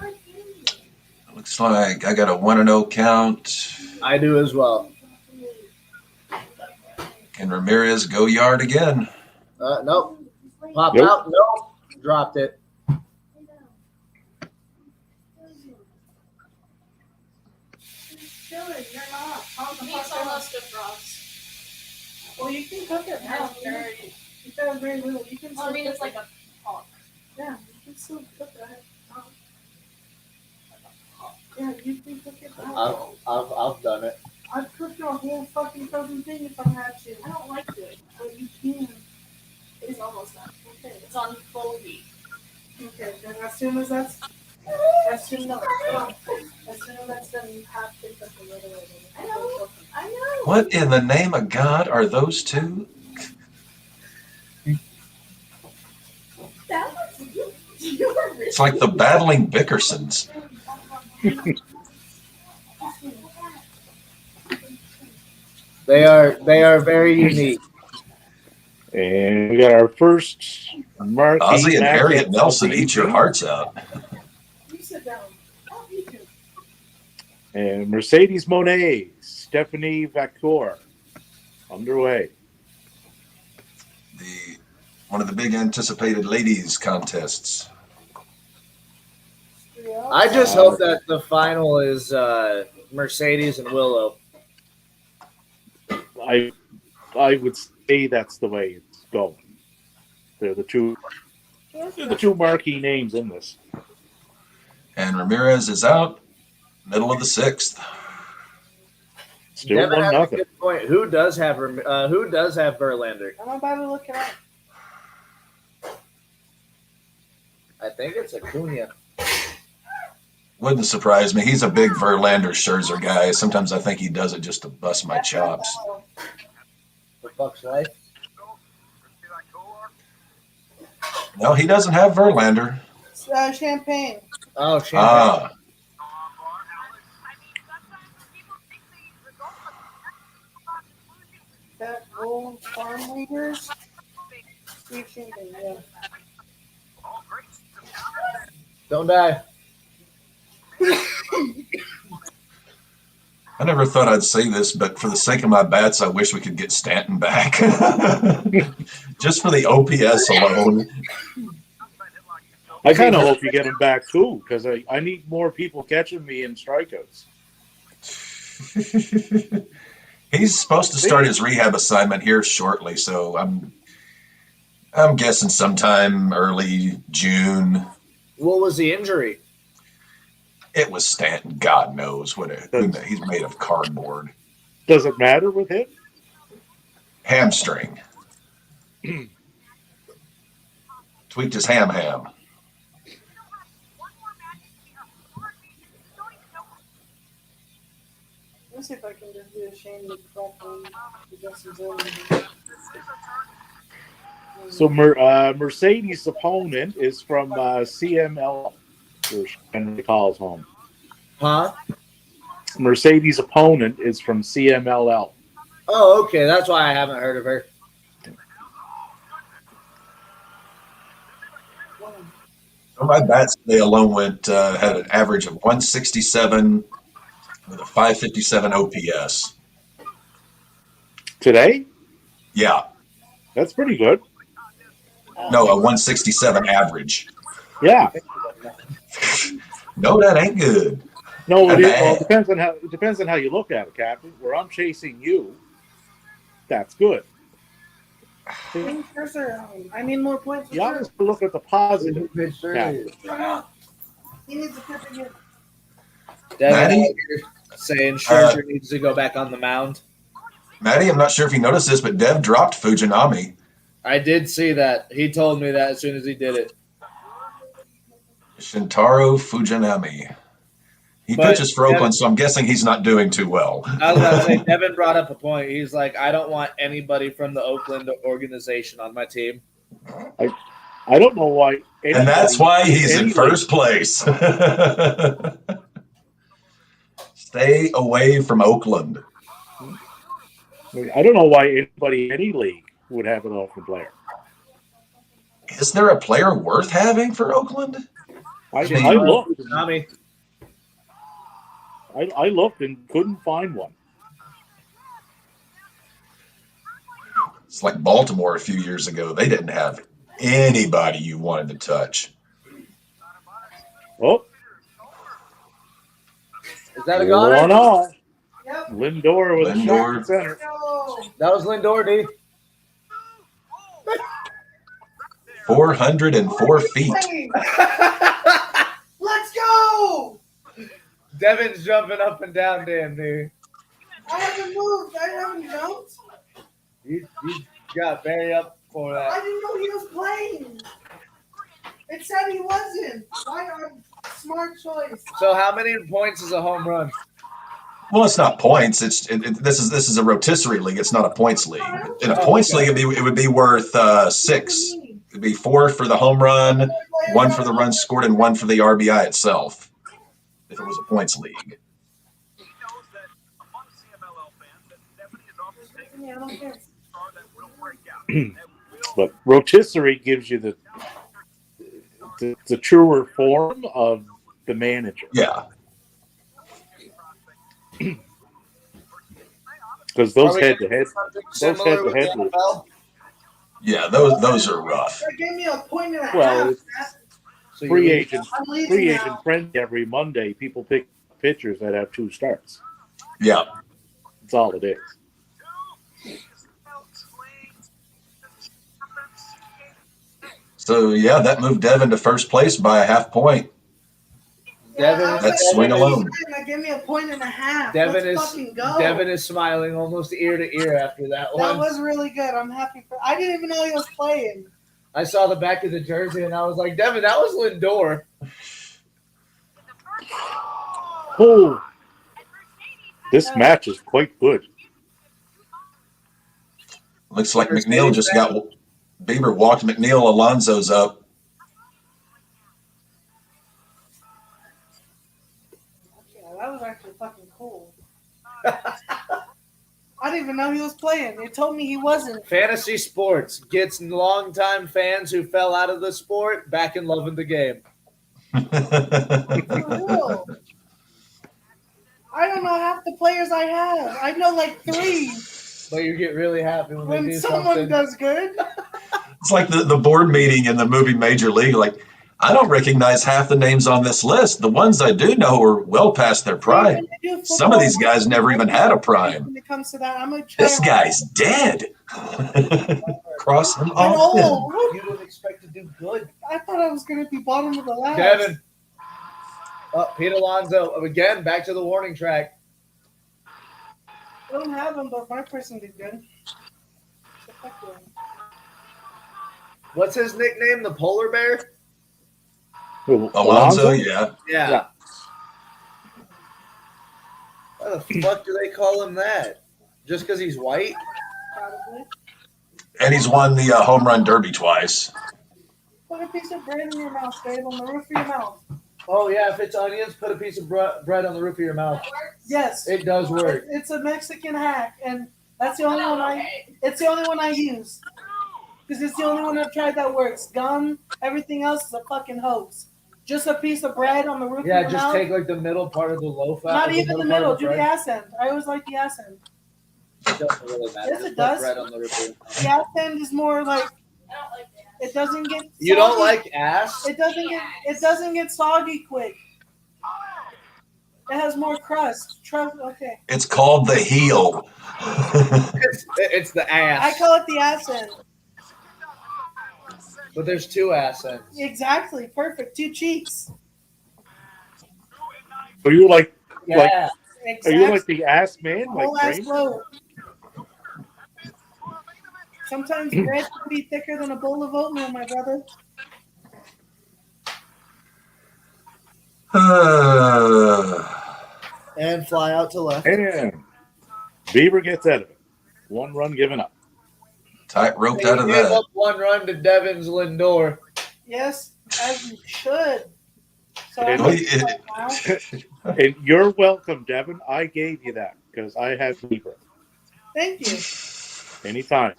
Looks like I got a 1-0 count. I do as well. Can Ramirez go yard again? Nope. Pop Nope. out. Nope. Dropped it. Chilling, you're not. Calm the Meat's fuck down. almost good for us. Well, you can cook it now. Dirty. You got very little. You can Well, I still mean, cook it's like it. a pot. Yeah, you can still cook that. Yeah, you can cook it now. I've done it. I'd cook your whole fucking frozen thing if I had to. I don't like it. But you can. It's almost done. Okay. It's on full heat. Okay, then as soon as that's as soon as that's done, you have to cook it right away. I know. I know. What in the name of God are those two? That was you were really It's like the battling Bickersons. They are very unique. And we got our first marquee Ozzy and matchup Harriet of Nelson, the eat your evening. hearts out. You sit down. Oh, you too. And Mercedes Monet, Stephanie Vacour, underway. One of the big anticipated ladies contests. I just hope that the final is Mercedes and Willow. I would say that's the way it's going. They're the two marquee names in this. And Ramirez is out, middle of the 6th. Still Devin has a 1-0. good point. Who does have Verlander? I'm about to look it up. I think it's Acuna. Wouldn't surprise me. He's a big Verlander Scherzer guy. Sometimes I think he does it just to bust my chops. The Bucks life. No, he doesn't have Verlander. Champagne. Oh, Champagne. Ah, That old farm leaders. Steve Champagne, yeah. Don't die. I never thought I'd say this, but for the sake of my bats, I wish we could get Stanton back. Just for the OPS alone. I kind of hope you get him back too, because I need more people catching me in strikeouts. He's supposed to start his rehab assignment here shortly, so I'm guessing sometime early June. What was the injury? It was Stanton. God knows what he's made of cardboard. Does it matter with him? Hamstring. Tweaked his ham. Let's see if I can just do a Shane McCracken. So Mercedes' opponent is from CML, where Henry calls home. Huh? Mercedes' opponent is from CMLL. Oh, okay. That's why I haven't heard of her. My bats today alone had an average of 167 with a 557 OPS. Today? Yeah. That's pretty good. No, a 167 average. Yeah. No, that ain't good. No, it depends on how you look at it, Captain. Where I'm chasing you, that's good. I need more points. You always look at the positive. Captain. He needs to pitch again. Devin saying Scherzer needs to go back on the mound. Matty, I'm not sure if you noticed this, but Dev dropped Fujinami. I did see that. He told me that as soon as he did it. Shintaro Fujinami. He pitches for Oakland, so I'm guessing he's not doing too well. I was about to say, Devin brought up a point. He's like, I don't want anybody from the Oakland organization on my team. I don't know why. And that's why he's in first place. Stay away from Oakland. I don't know why anybody in any league would have an Oakland player. Is there a player worth having for Oakland? I looked. I looked and couldn't find one. It's like Baltimore a few years ago. They didn't have anybody you wanted to touch. Oh. Is that a goner? 1-0. Yep. Lindor with a shot to center. That was Lindor, D. 404 feet. Let's go! Devin's jumping up and down, damn dude. I haven't moved. I haven't jumped. You got very up for I that. didn't know he was playing. It said he wasn't. Why smart choice? So how many points is a home run? Well, it's not points. This is a rotisserie league. It's not a points league. In a points league, it would be worth 6. It'd be 4 for the home run, 1 for the run scored, and 1 for the RBI itself. If it was a points league. But rotisserie gives you the truer form of the manager. Yeah. Because those head-to-head. Yeah, those are rough. That gave me a point and a Well, half. it's free agent friendly every Monday. People pick pitchers that have 2 starts. Yeah. That's all it is. So, yeah, that moved Devin to first place by a half point. Devin, That swing alone. Give me a point and a half. Devin Let's fucking go. Devin is smiling almost ear to ear after that one. That was really good. I'm happy for. I didn't even know he was playing. I saw the back of the jersey and I was like, Devin, that was Lindor. Oh, this match is quite good. Looks like McNeil just got Bieber walked McNeil. Alonso's up. Yeah, that was actually fucking cool. I didn't even know he was playing. They told me he wasn't. Fantasy sports gets longtime fans who fell out of the sport back in loving the game. For real. I don't know half the players I have. I know like 3. But you get really happy when they do someone something. does good. It's like the board meeting in the movie Major League. Like, I don't recognize half the names on this list. The ones I do know are well past their prime. Some of these guys never even had a prime. When it comes to that, I'm gonna try. This guy's dead. Cross him I'm off. old. You didn't expect to do good. I thought I was gonna be bottom of the last. Devin. Pete Alonso. Again, back to the warning track. I don't have him, but my person did good. So fuck him. What's his nickname? The polar bear? Alonso, yeah. Yeah. Why the fuck do they call him that? Just because he's white? Probably. And he's won the home run derby twice. Put a piece of bread in your mouth, Dave, on the roof of your mouth. Oh, yeah, if it's onions, put a piece of bread on the roof of your mouth. Yes. It does work. It's a Mexican hack, and that's the only one it's the only one I use. Because it's the only one I've tried that works. Gum, everything else is a fucking hoax. Just a piece of bread on the roof of your mouth. Yeah, just take like the middle part of the loaf out. Not even the middle. Do the ass end. I always like the ass end. It doesn't really matter. Yes, Just it does. put bread on the roof of your mouth. The ass end is more like it doesn't get soggy. You don't like ass? It doesn't get soggy quick. It has more crust. Okay. It's called the heel. It's the ass. I call it the ass end. But there's 2 ass ends. Exactly. Perfect. 2 cheeks. Are you like Yeah. are you like the ass man? Like Whole ass Kramer? load. Sometimes bread can be thicker than a bowl of oatmeal, my brother. And fly out to left. And Bieber gets out of it. 1 run given up. Tight roped out of Gave that. up 1 run to Devin's Lindor. Yes, as you should. So And I'm we- right now. And you're welcome, Devin. I gave you that because I have Bieber. Thank you. Anytime.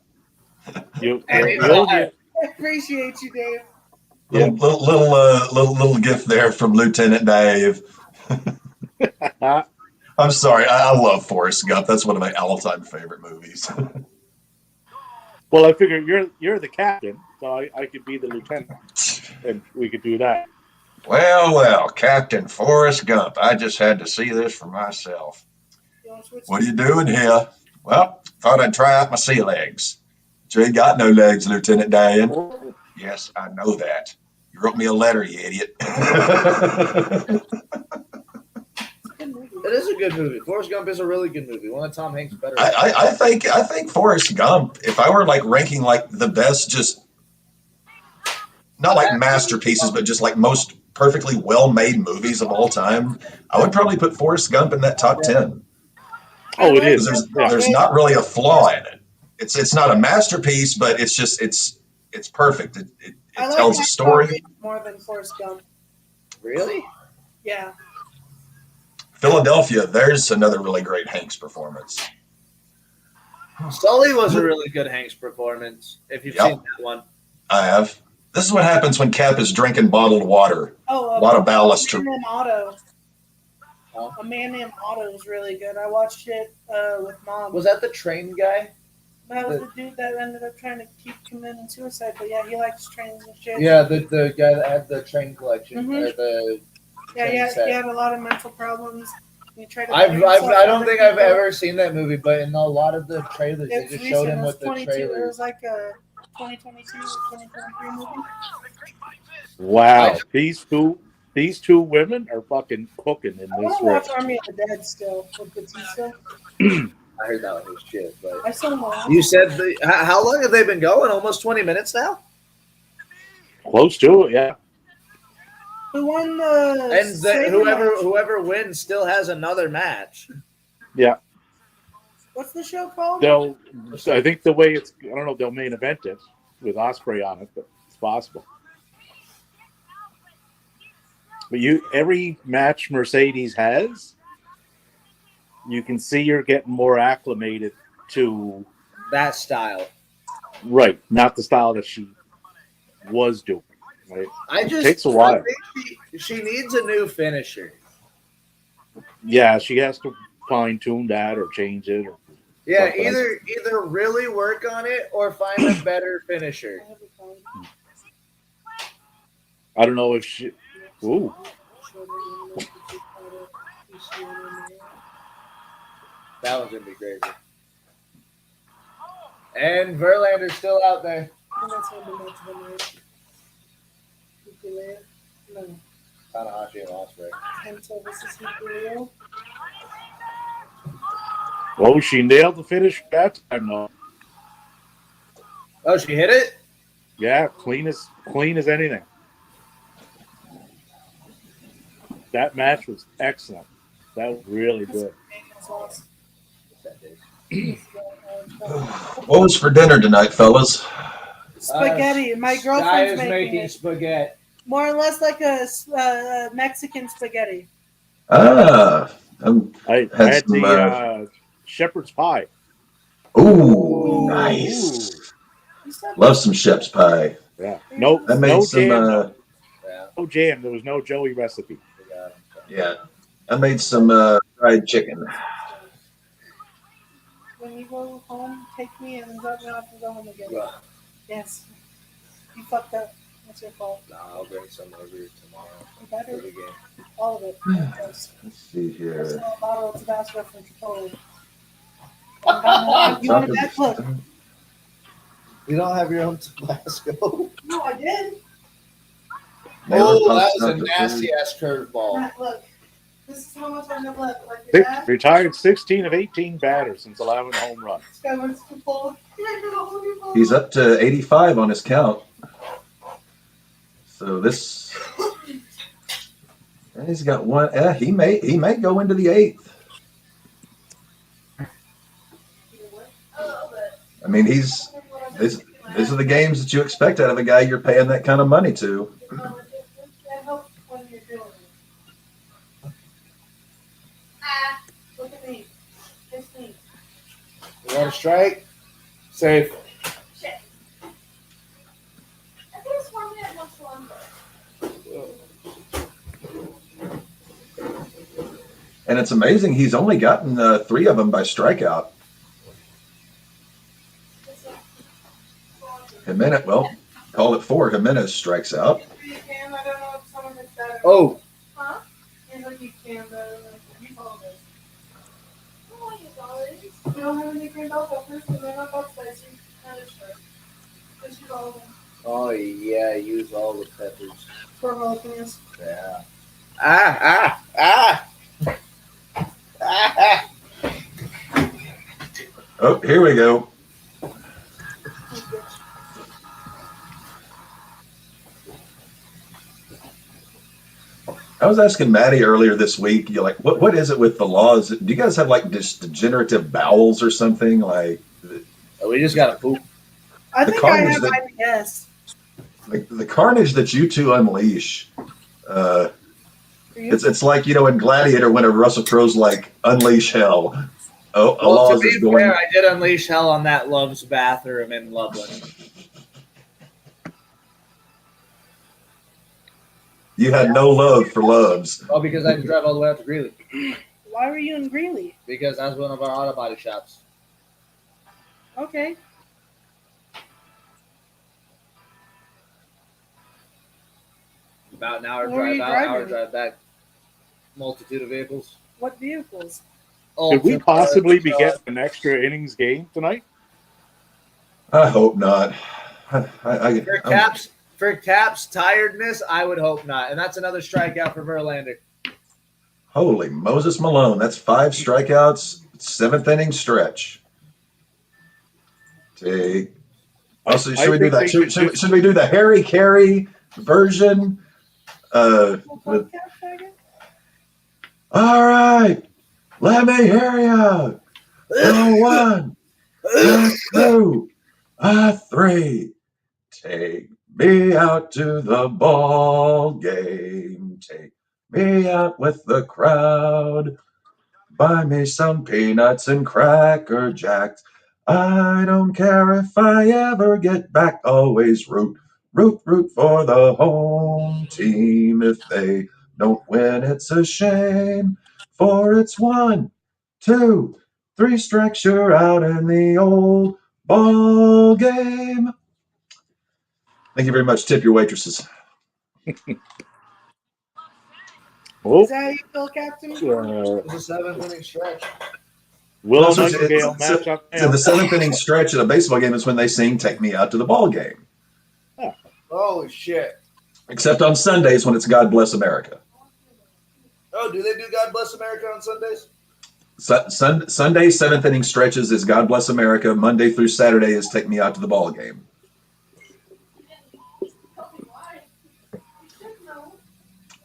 You'll Anytime. get I appreciate you, Dave. Little gift there from Lieutenant Dave. I'm sorry. I love Forrest Gump. That's one of my all-time favorite movies. Well, I figure you're the captain, so I could be the lieutenant, and we could do that. Well, Captain Forrest Gump. I just had to see this for myself. You want to switch? What are you doing here? Well, thought I'd try out my sea legs. But you ain't got no legs, Lieutenant Dan. Yes, I know that. You wrote me a letter, you idiot. It is a good movie. Forrest Gump is a really good movie. One of Tom Hanks' better. I think Forrest Gump, if I were like ranking like the best, just not like masterpieces, but just like most perfectly well-made movies of all time, I would probably put Forrest Gump in that top 10. Oh, it is. There's not really a flaw in it. It's not a masterpiece, but it's just it's perfect. It I like tells a story. more than Forrest Gump. Really? Yeah. Philadelphia, there's another really great Hanks performance. Sully was a really good Hanks performance, if you've Yep. seen that one. I have. This is what happens when Cap is drinking bottled water. Oh, A lot of ballast. A Man Named Otto. Huh? A Man Named Otto is really good. I watched it with Mom. Was that the train guy? That was the dude that ended up trying to keep committing suicide. But yeah, he likes trains and shit. Yeah, the guy that had the train collection. Mhm. Or the Yeah, Ken he said. had a lot of mental problems. He tried to I blame himself don't on think other I've people. ever seen that movie, but in a lot of the trailers, they It was just recent. showed him It was with the 22. It trailers. was like a 2022 or 2023 movie. Wow, these two women are fucking cooking in I this want race. to watch Army of the Dead still with Batista. I heard that one was shit, but I saw them all. you said how long have they been going? Almost 20 minutes now. Close to it, yeah. Who won the And saber match? whoever wins still has another match. Yeah. What's the show called? I think the way it's, I don't know if they'll main event it with Osprey on it, but it's possible. But every match Mercedes has, you can see you're getting more acclimated to That style. right, not the style that she was doing. Right? It takes a while. I think she needs a new finisher. Yeah, she has to fine tune that or change it. Or Yeah, something. either really work on it or find a better finisher. I don't know if she. Ooh. That one's gonna be crazy. And Verlander's still out there. Tanahashi and Osprey. Oh, she nailed the finish that time, though. Oh, she hit it? Yeah, clean as anything. That match was excellent. That was really good. What was for dinner tonight, fellas? Spaghetti. My Guy girlfriend's is making it. spaghetti. More or less like a Mexican spaghetti. I I had the shepherd's pie. Ooh, nice. Love some shepherd's pie. Yeah. I made some. Jam. No jam. There was no Joey recipe. Yeah, I made some fried chicken. When you go home, take me and don't have to go home again. Yeah. Yes. You fucked up. That's your fault. No, I'll bring some over tomorrow. You better. For the game. All of it. Let's see here. There's a bottle of Tabasco from Chipotle. You want a bad look? You don't have your own Tabasco? No, I did. Oh, that was a nasty ass curveball. Matt, look. This is how much I'm gonna let. Like your dad. Retired 16 of 18 batters since allowing a home run. This guy wants to pull. He's up to 85 on his count. So this, and he's got one. He may go into the eighth. I mean, these are the games that you expect out of a guy you're paying that kind of money to. Look at me. It's me. You want to strike? Safe. Shit. I think it's 1 minute much longer. And it's amazing he's only gotten 3 of them by strikeout. Jimenez, well, call it 4. Jimenez strikes out. Oh. Huh? He's like, you can, but you call this. We don't have any green bell peppers because they're not that spicy. That is true. Just use all of them. Oh, yeah, use all the peppers. For jalapenos. Yeah. Ah. Oh, here we go. I was asking Maddie earlier this week, you're like, what is it with the laws? Do you guys have like just degenerative bowels or something? Like, we just got to poop. I think I have IBS. Like the carnage that you two unleash. It's like, in Gladiator when Russell Crowe's like, unleash hell. To be fair, I did unleash hell on that Love's bathroom in Loveland. You had no love for Loves. Oh, because I had to drive all the way out to Greeley. Why were you in Greeley? Because that's one of our auto body shops. Okay. About an hour drive out, hour drive back. multitude of vehicles. What vehicles? Could we possibly be getting an extra innings game tonight? I hope not. For Cap's tiredness, I would hope not. And that's another strikeout for Verlander. Holy Moses Malone. That's 5 strikeouts, 7th inning stretch. Should we do that? Should we do the Harry Carey version? All right. Let me hear you. 1, 2, 3. Take me out to the ball game. Take me out with the crowd. Buy me some peanuts and Cracker Jacks. I don't care if I ever get back. Always root for the home team. If they don't win, it's a shame. For it's 1, 2, 3 strikes, you're out in the old ball game. Thank you very much. Tip your waitresses. Is that how you feel, Captain? It's a 7th inning stretch. Willow Nightingale matchup. So the 7th inning stretch at a baseball game is when they sing "Take Me Out to the Ball Game." Oh. Holy shit! Except on Sundays when it's "God Bless America." Oh, do they do "God Bless America" on Sundays? Sunday 7th inning stretches is "God Bless America." Monday through Saturday is "Take Me Out to the Ball Game."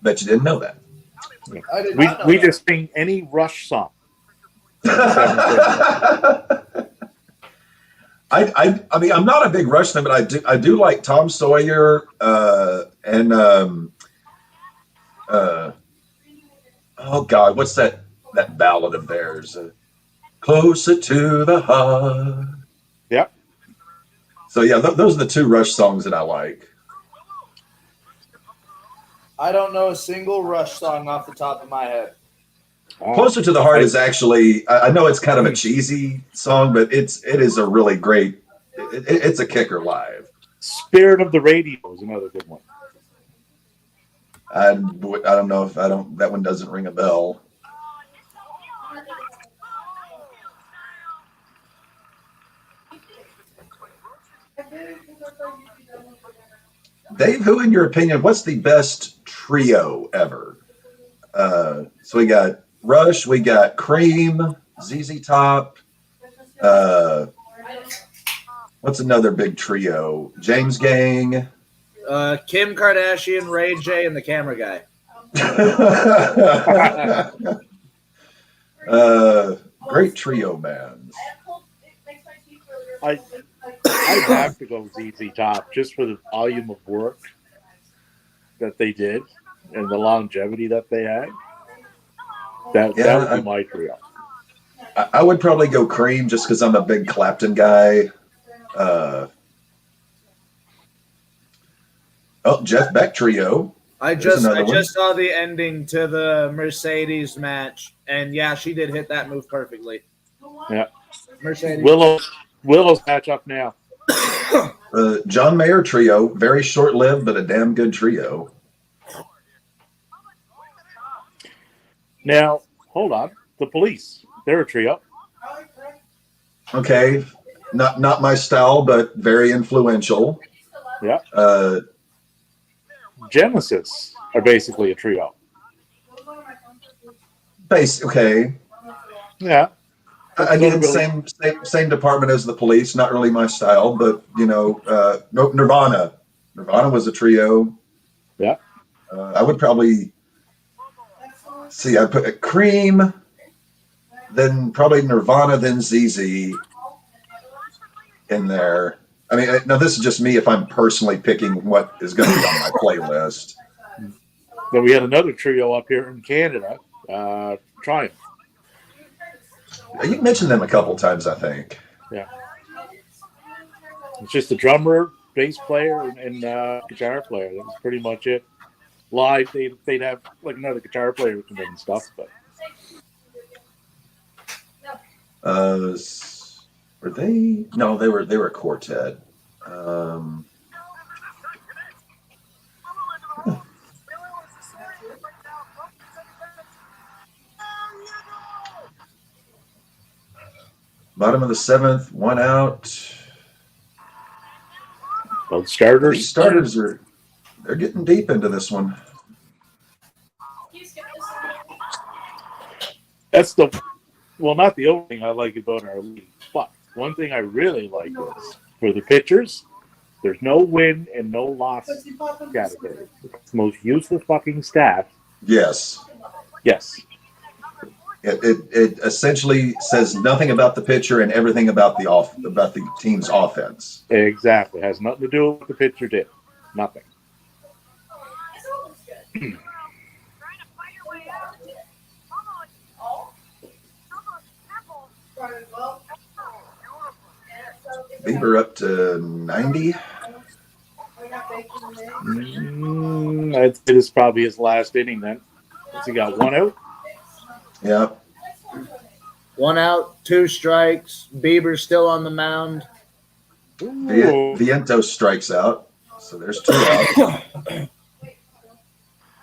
Bet you didn't know that. I did not know we that. just sing any Rush song. I mean, I'm not a big Rush fan, but I do like Tom Sawyer and oh God, what's that ballad of theirs? Closer to the Heart. Yep. So yeah, those are the 2 Rush songs that I like. I don't know a single Rush song off the top of my head. Closer to the Heart is actually, I know it's kind of a cheesy song, but it is a really great, it's a kicker live. Spirit of the Radio is another good one. I don't know if that one doesn't ring a bell. Dave, who in your opinion, what's the best trio ever? So we got Rush, we got Cream, ZZ Top. What's another big trio? James Gang. Kim Kardashian, Ray J, and the camera guy. Great trio bands. I'd have to go ZZ Top just for the volume of work that they did and the longevity that they had. That would be my trio. I would probably go Cream just because I'm a big Clapton guy. Jeff Beck trio. I just saw the ending to the Mercedes match, and yeah, she did hit that move perfectly. Yeah. Mercedes. Willow's matchup now. John Mayer trio, very short-lived, but a damn good trio. Now, hold on. The Police, they're a trio. Okay, not my style, but very influential. Yeah. Genesis are basically a trio. Okay. Yeah. Again, same department as the Police. Not really my style, but Nirvana. Nirvana was a trio. Yeah. I would probably see. I put a Cream, then probably Nirvana, then ZZ in there. I mean, now this is just me if I'm personally picking what is going to be on my playlist. Then we had another trio up here in Canada, Triumph. You mentioned them a couple times, I think. Yeah. It's just the drummer, bass player, and guitar player. That was pretty much it. Live, they'd have like another guitar player who come in and stuff, but. Were they? No, they were a quartet. Bottom of the 7th, 1 out. Both starters. These starters they're getting deep into this one. That's not the only thing I like about our league, but one thing I really like is for the pitchers, there's no win and no loss category. It's the most useless fucking stat. Yes. Yes. It essentially says nothing about the pitcher and everything about the team's offense. Exactly. It has nothing to do with what the pitcher did. Nothing. Bieber up to 90. I'd say this is probably his last inning then. He got 1 out. Yep. 1 out, 2 strikes. Bieber's still on the mound. Vientos strikes out. So there's 2 out.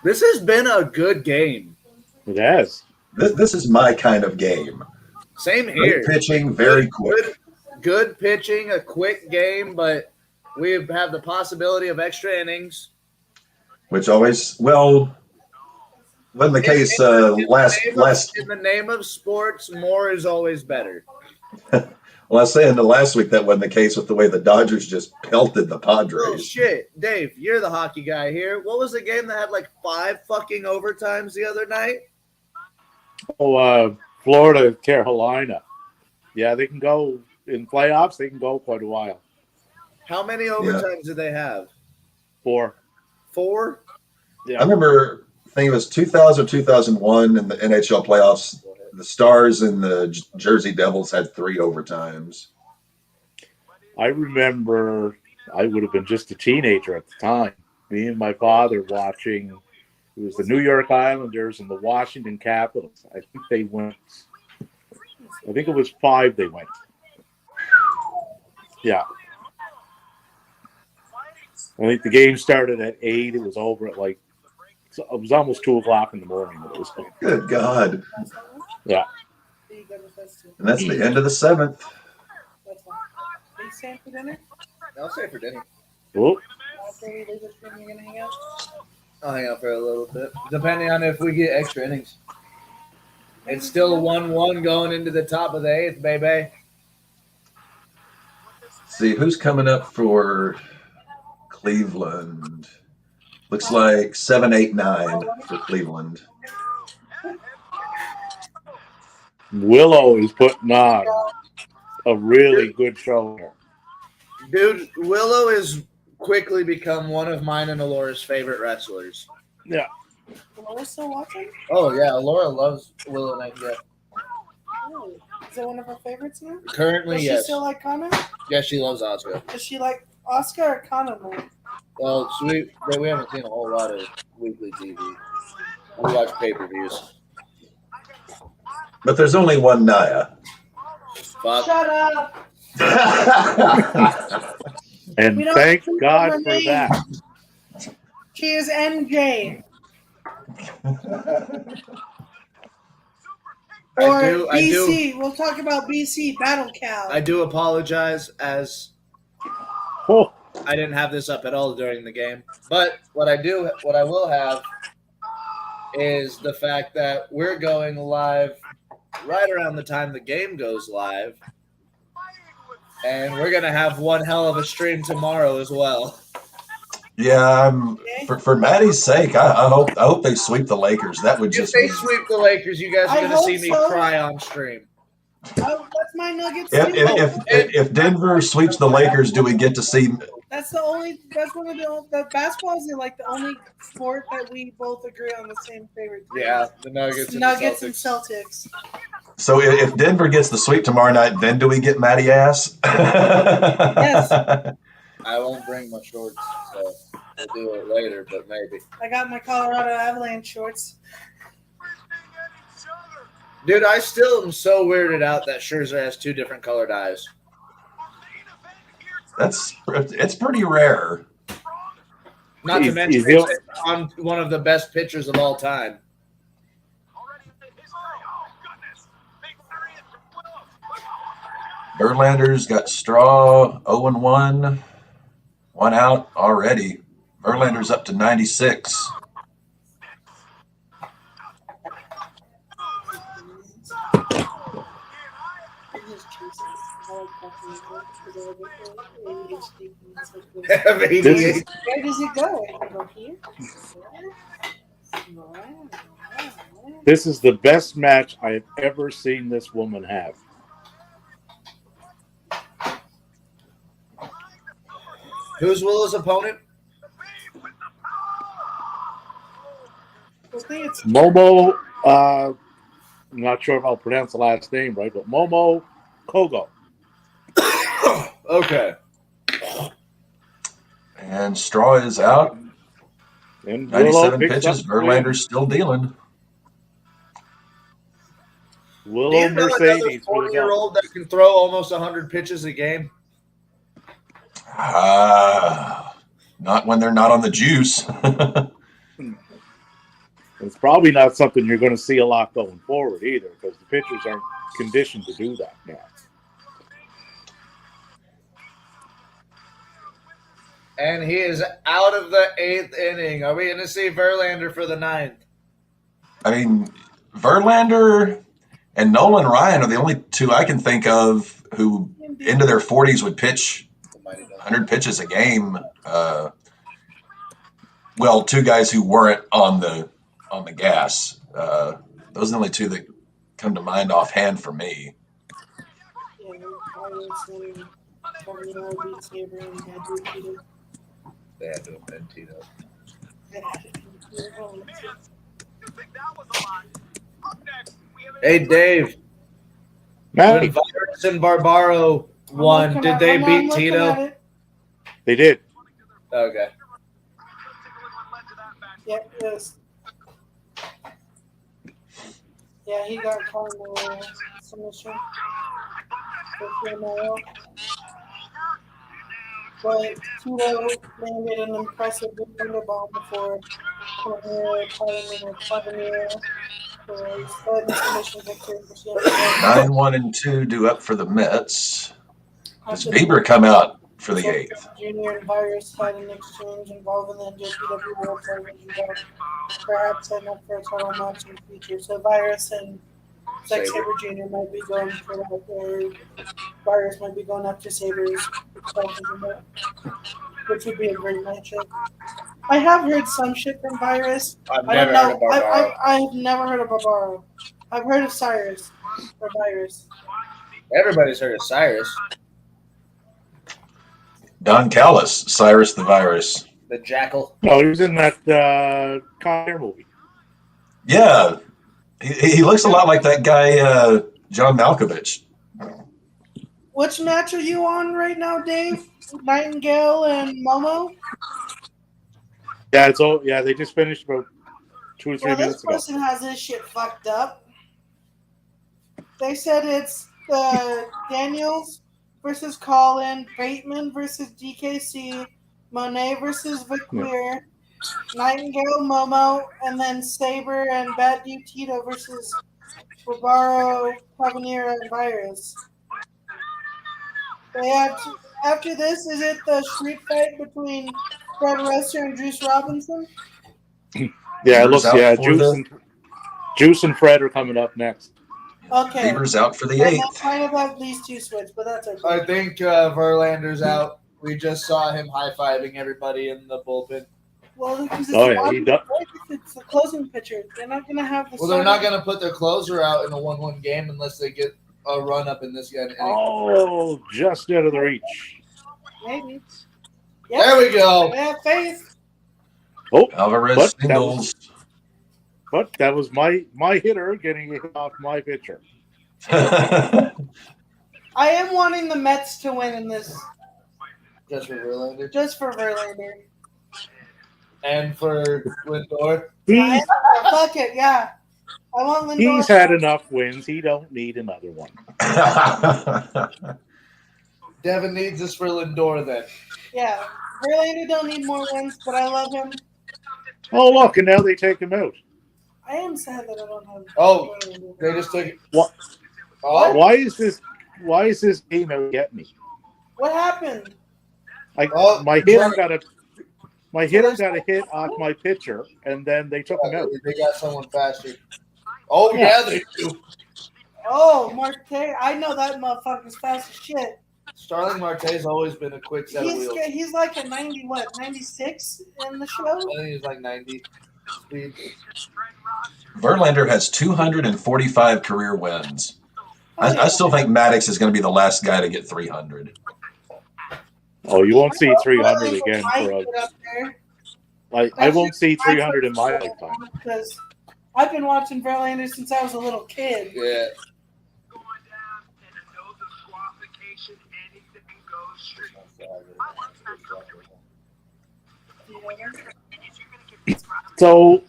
This has been a good game. It has. This is my kind of game. Same here. Great pitching, very quick. Good pitching, a quick game, but we have the possibility of extra innings. Which always, wasn't the case last. In the name of sports, more is always better. Well, I was saying the last week that wasn't the case with the way the Dodgers just pelted the Padres. Oh, shit. Dave, you're the hockey guy here. What was the game that had like 5 fucking overtimes the other night? Oh, Florida, Carolina. Yeah, they can go in playoffs. They can go quite a while. How many overtimes did they have? 4. 4? Yeah. I remember, I think it was 2000 or 2001 in the NHL playoffs. The Stars and the Jersey Devils had 3 overtimes. I remember I would have been just a teenager at the time. Me and my father watching. It was the New York Islanders and the Washington Capitals. I think they went. I think it was 5 they went. Yeah. I think the game started at 8. It was over at it was almost 2:00 in the morning. Good God. Yeah. And that's the end of the 7th. Are you staying for dinner? I'll stay for dinner. Cool. After we leave this room, you're going to hang out? I'll hang out for a little bit, depending on if we get extra innings. It's still 1-1 going into the top of the 8th, baby. See, who's coming up for Cleveland? Looks like 7, 8, 9 for Cleveland. Willow is putting on a really good show here. Dude, Willow has quickly become one of mine and Alora's favorite wrestlers. Yeah. Laura still watching? Oh, yeah. Alora loves Willow Nightingale. Oh, is it one of her favorites now? Currently, Does yes. she still like Connor? Yeah, she loves Oscar. Does she like Oscar or Connor more? Well, so we haven't seen a whole lot of weekly TV. We watch pay-per-views. But there's only one Naya. Fuck. Shut up! And We don't thank know God her for name. that. She is NJ. Or BC. We'll talk about BC, Battle Cal. I do apologize as Oh, I didn't have this up at all during the game. But what I will have is the fact that we're going live right around the time the game goes live. And we're going to have one hell of a stream tomorrow as well. Yeah, for Maddie's sake, I hope they sweep the Lakers. That would If just they be... sweep the Lakers, you guys are I going to hope see me so. cry on stream. Oh, that's my Nuggets. If Denver sweeps the Lakers, do we get to see... That's one of the basketball is like the only sport that we both agree on the same favorite team. Yeah, the Nuggets and Nuggets the and Celtics. So if Denver gets the sweep tomorrow night, then do we get Matty ass? Yes. I won't bring my shorts, so we'll do it later, but maybe. I got my Colorado Avalanche shorts. Dude, I still am so weirded out that Scherzer has 2 different colored eyes. It's pretty rare. Not to mention it's on one of the best pitchers of all time. Verlander's got Straw 0-1. One out already. Verlander's up to 96. Have 88. Where does it go? Go here? This is the best match I've ever seen this woman have. Who's Willow's opponent? Momo, I'm not sure if I'll pronounce the last name right, but Momo Kogo. Okay. And Straw is out. And 97 pitches. Verlander's still dealing. Do Willow you know Mercedes. another 40-year-old that can throw almost 100 pitches a game? Not when they're not on the juice. It's probably not something you're going to see a lot going forward either, because the pitchers aren't conditioned to do that now. And he is out of the 8th inning. Are we going to see Verlander for the 9th? I mean, Verlander and Nolan Ryan are the only two I can think of who into their 40s would pitch 100 pitches a game. Well, two guys who weren't on the gas. Those are the only two that come to mind offhand for me. They had to offend Tito. Hey, Dave. Matt, When Virus and Barbaro won, did they beat Tito? they did. Okay. Yep, yes. Yeah, he got caught in the submission. But Tito landed an impressive thunderbomb before calling in a Tavernier for his third submission victory for Seattle. 9-1-2 due up for the Mets. Does Bieber come out for the 8th? Junior and Virus had an exchange involving the GOTW World Television Cup, perhaps setting up for a title match in the future. So Virus and Zack Sabre Jr. might be going for that, or Virus might be going after Sabre's which would be a great matchup. I have heard some shit from Virus. I've never heard of Barbaro. I've never heard of Barbaro. I've heard of Cyrus or Virus. Everybody's heard of Cyrus. Don Callis, Cyrus the Virus. The Jackal. No, he was in that Con Air movie. Yeah. He looks a lot like that guy, John Malkovich. Which match are you on right now, Dave? Nightingale and Momo? Yeah, yeah, they just finished about 2 or 3 minutes ago. This person has this shit fucked up. They said it's Daniels versus Colin, Bateman versus DKC, Monet versus Vicqueer, Nightingale, Momo, and then Sabre and Bad Dude Tito versus Barbaro, Tavernier, and Virus. They have after this, is it the street fight between Fred Rester and Juice Robinson? Yeah, it looks, yeah, Juice and Fred are coming up next. Okay. Bieber's out for the 8th. I might have these two switched, but that's okay. I think Verlander's out. We just saw him high-fiving everybody in the bullpen. Well, because he does. It's the closing pitcher. They're not going to have the. Well, they're not going to put their closer out in a 1-1 game unless they get a run up in this game. Oh, just out of the reach. Maybe. Yep. There we go. I have faith. Oh, Alvarez singles. But that was my hitter getting hit off my pitcher. I am wanting the Mets to win in this. Just for Verlander? Just for Verlander. And for Lindor? Fuck it, yeah. I want Lindor. He's had enough wins. He don't need another one. Devin needs this for Lindor then. Yeah. Verlander don't need more wins, but I love him. Oh, look, and now they take him out. I am sad that I don't have. Oh, they just took it. What? Oh. Why is this Why is this game out get me? What happened? Like Oh, my hitter got a hit off my pitcher, and then they took him out. They got someone faster. Oh Yeah. yeah, they do. Oh, Marte. I know that motherfucker's fast as shit. Starling Marte's always been a quick set of wheels. He's like a 96 in the show? I think he's like 90 speed. Verlander has 245 career wins. I still think Maddox is going to be the last guy to get 300. Oh, you won't see 300 again for I won't see 300 in my lifetime. Because I've been watching Verlander since I was a little kid. Yeah. So,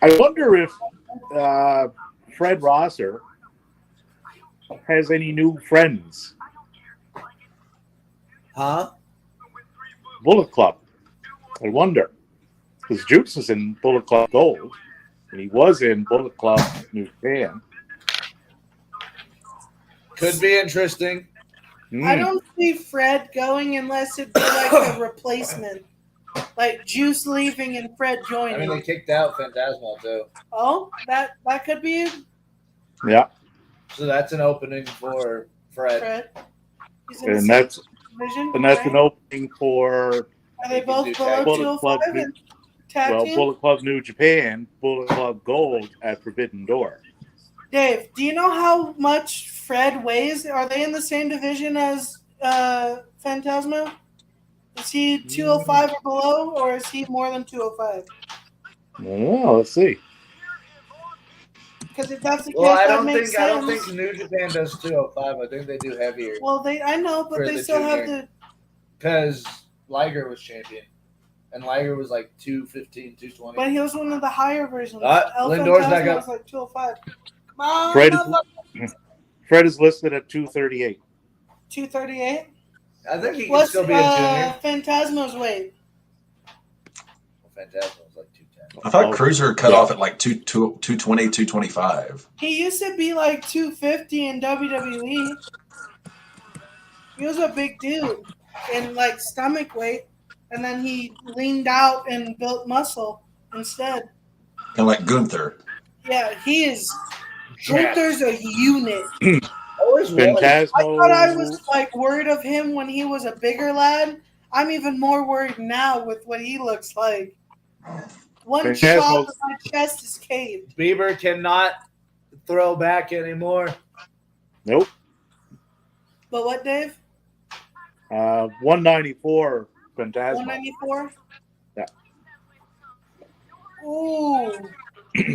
I wonder if Fred Rosser has any new friends. Huh? Bullet Club. I wonder. Because Jukes is in Bullet Club Gold, and he was in Bullet Club New Japan. Could be interesting. I don't see Fred going unless it be like a replacement. Like Juice leaving and Fred joining. I mean, they kicked out Phantasmal too. Oh, that could be Yeah. So that's an opening for Fred. He's in the And same that's division, an opening for Are they both below Bullet Club 205 and tag team? Bullet Club New Japan, Bullet Club Gold at Forbidden Door. Dave, do you know how much Fred weighs? Are they in the same division as Phantasma? Is he 205 or below, or is he more than 205? Oh, let's see. Because if that's the case, Well, I that don't makes think sense. New Japan does 205. I think they do heavier. Well, I know, but For they the still have junior. to. Because Liger was champion. And Liger was like 215, 220. But he was one of the higher versions. Lindor's back up. was like 205. Come on, Fred is listed at 238. 238. I think he can What's still be a junior. Phantasma's weight? Phantasmal was like 210. I thought Cruiser cut off at like 220, 225. He used to be like 250 in WWE. He was a big dude in like stomach weight, and then he leaned out and built muscle instead. Kind of like Gunther. Yeah, he is. Gunther's a unit. Phantasmo. I thought I was like worried of him when he was a bigger lad. I'm even more worried now with what he looks like. One shot of my chest is caved. Bieber cannot throw back anymore. Nope. But what, Dave? 194 Phantasmo. 194? Yeah. Ooh.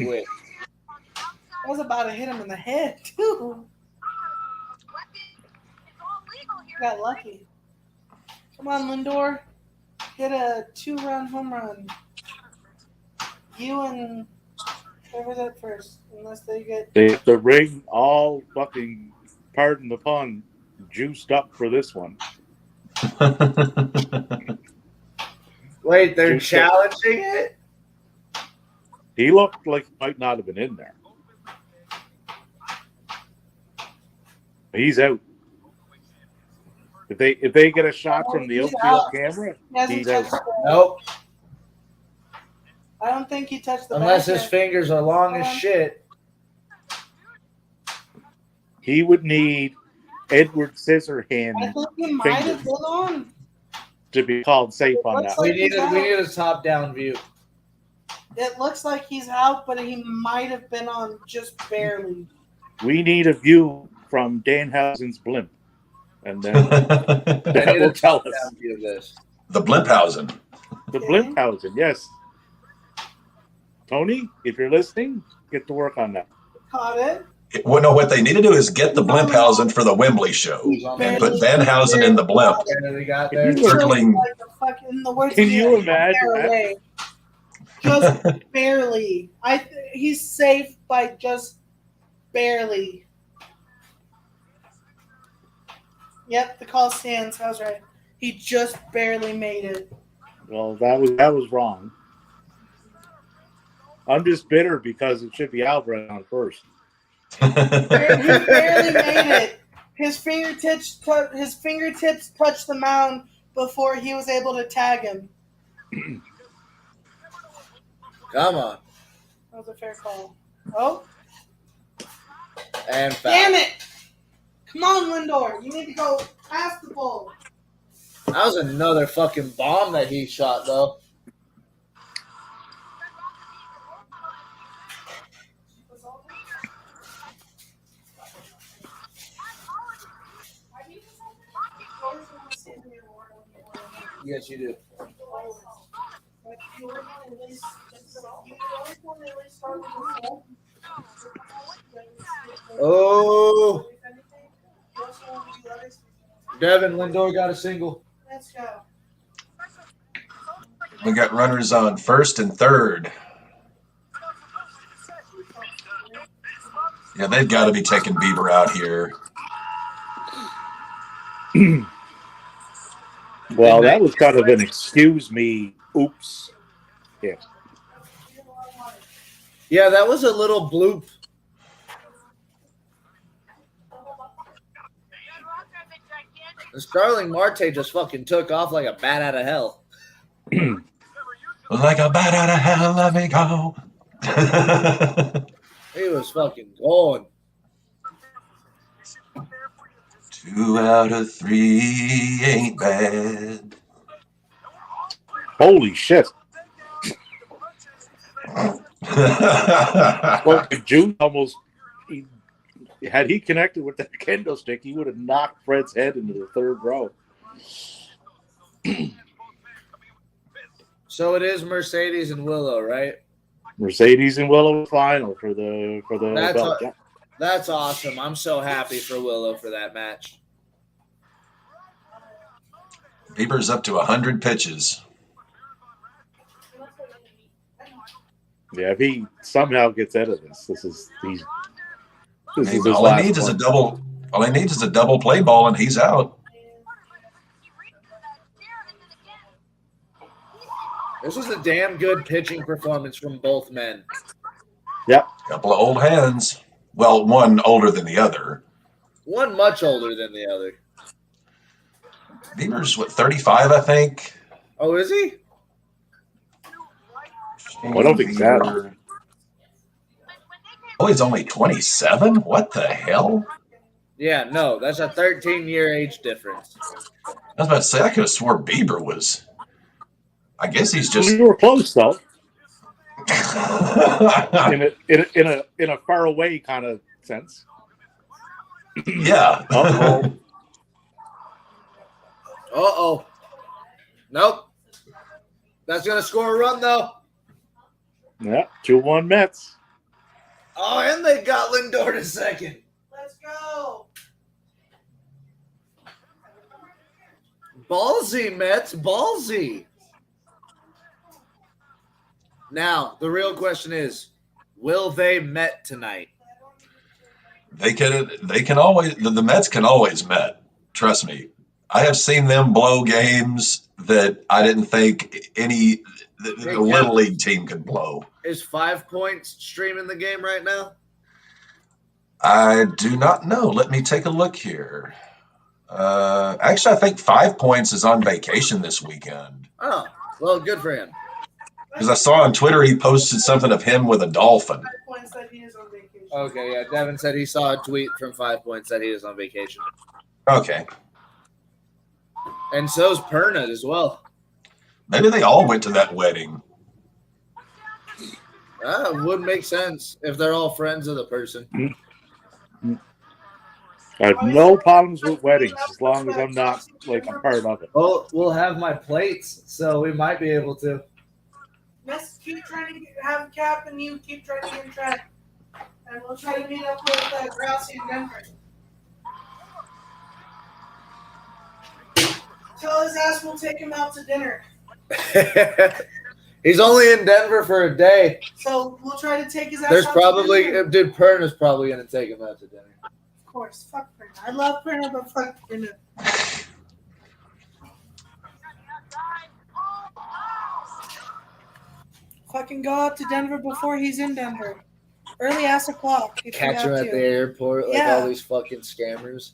Wait. I was about to hit him in the head, too. Got lucky. Come on, Lindor. Hit a 2-run home run. You and whoever's at first, unless they get. The ring all fucking, pardon the pun, juiced up for this one. Wait, they're challenging it? He looked like he might not have been in there. He's out. If they get a shot from the outfield camera, he's out. Nope. I don't think he touched the Unless bat his yet. fingers are long as shit. He would need Edward I Scissorhand think he might have been on. to be called safe on Looks that. like- We need a top-down view. It looks like he's out, but he might have been on just barely. We need a view from Danhausen's blimp, and then I that need will a tell us. top-down view of this. The Blimphausen. The Blimphausen, yes. Tony, if you're listening, get to work on that. Caught it. Well, no, what they need to do is get the Blimphausen for the Wembley show Who's on and that? put Van Housen in the blimp. Canada got there. Circling. Like the fucking, the words Can you a imagine hair that? away. Just barely. He's safe by just barely. Yep, the call stands. I was right. He just barely made it. Well, that was wrong. I'm just bitter because it should be Alvarez on first. He barely made it. His fingertips touched the mound before he was able to tag him. Come on. That was a fair call. Oh. And foul. Damn it! Come on, Lindor. You need to go past the ball. That was another fucking bomb that he shot, though. Yes, you do. Oh. Devin Lindor got a single. Let's go. We got runners on first and third. Yeah, they've got to be taking Bieber out here. Well, that was kind of an excuse me, oops. Yeah. Yeah, that was a little bloop. And Starling Marte just fucking took off like a bat out of hell. Like a bat out of hell, let me go. He was fucking going. 2 out of 3 ain't bad. Holy shit. Well, June almost, had he connected with that kendo stick, he would have knocked Fred's head into the third row. So it is Mercedes and Willow, right? Mercedes and Willow final for the belt. Yeah. That's awesome. I'm so happy for Willow for that match. Bieber's up to 100 pitches. Yeah, if he somehow gets out of this, this is his All last he needs is one. a double. All he needs is a double play ball, and he's out. This was a damn good pitching performance from both men. Yep. Couple of old hands. Well, one older than the other. One much older than the other. Bieber's, 35, I think? Oh, is he? I don't think that. Oh, he's only 27? What the hell? Yeah, no, that's a 13-year age difference. I was about to say, I could have swore Bieber was. I guess he's just. You were close though. in a far away kind of sense. Yeah. Uh-oh. Nope. That's going to score a run, though. Yeah, 2-1 Mets. Oh, and they got Lindor to second. Let's go. Ballsy, Mets. Ballsy. Now, the real question is, will they Met tonight? They can always. The Mets can always Met. Trust me. I have seen them blow games that I didn't think any the Little League team could blow. Is 5 points streaming the game right now? I do not know. Let me take a look here. Actually, I think 5 points is on vacation this weekend. Oh, well, good for him. Because I saw on Twitter he posted something of him with a dolphin. 5 points that he is on vacation. Okay, yeah. Devin said he saw a tweet from 5 points that he is on vacation. Okay. And so's Perna as well. Maybe they all went to that wedding. That would make sense if they're all friends of the person. I have no problems with weddings as long as I'm not like a part of it. Well, we'll have my plates, so we might be able to. Let's keep trying to have Cap and you keep trying to get in track. And we'll try to meet up with Grousey in Denver. Tell his ass we'll take him out to dinner. He's only in Denver for a day. So we'll try to take his ass There's out probably, to dinner. dude, Perna's probably going to take him out to dinner. Of course. Fuck Perna. I love Perna, but fuck Perna. Fucking go out to Denver before he's in Denver. Early ass o'clock. if you Catch have him at to. the airport like Yeah. all these fucking scammers.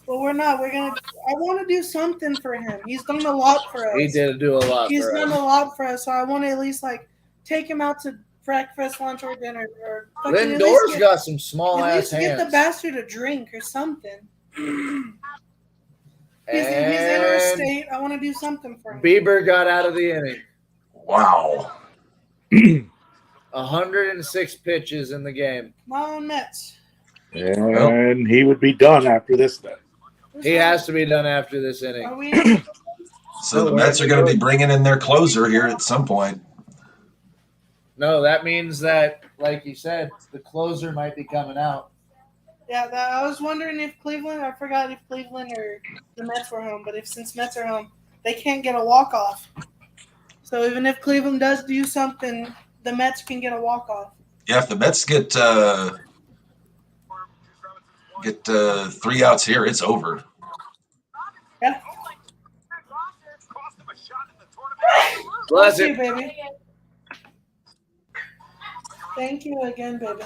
Well, we're not. We're gonna. I want to do something for him. He's done a lot for us. He did do a lot He's for done us. a lot for us. So I want to at least like take him out to breakfast, lunch, or dinner. Or fucking at Lindor's least got some small at ass least get the hands. bastard a drink or something. He's And interstate. I want to do something for him. Bieber got out of the inning. Wow. 106 pitches in the game. Come on, Mets. And he would be done after this then. He has to be done after this inning. Are we? So the Mets are going to be bringing in their closer here at some point. No, that means that, like you said, the closer might be coming out. Yeah, I was wondering if Cleveland. I forgot if Cleveland or the Mets were home, but since Mets are home, they can't get a walk off. So even if Cleveland does do something, the Mets can get a walk off. Yeah, if the Mets get 3 outs here, it's over. Yeah. Bless Thank it. you, baby. Thank you again, baby.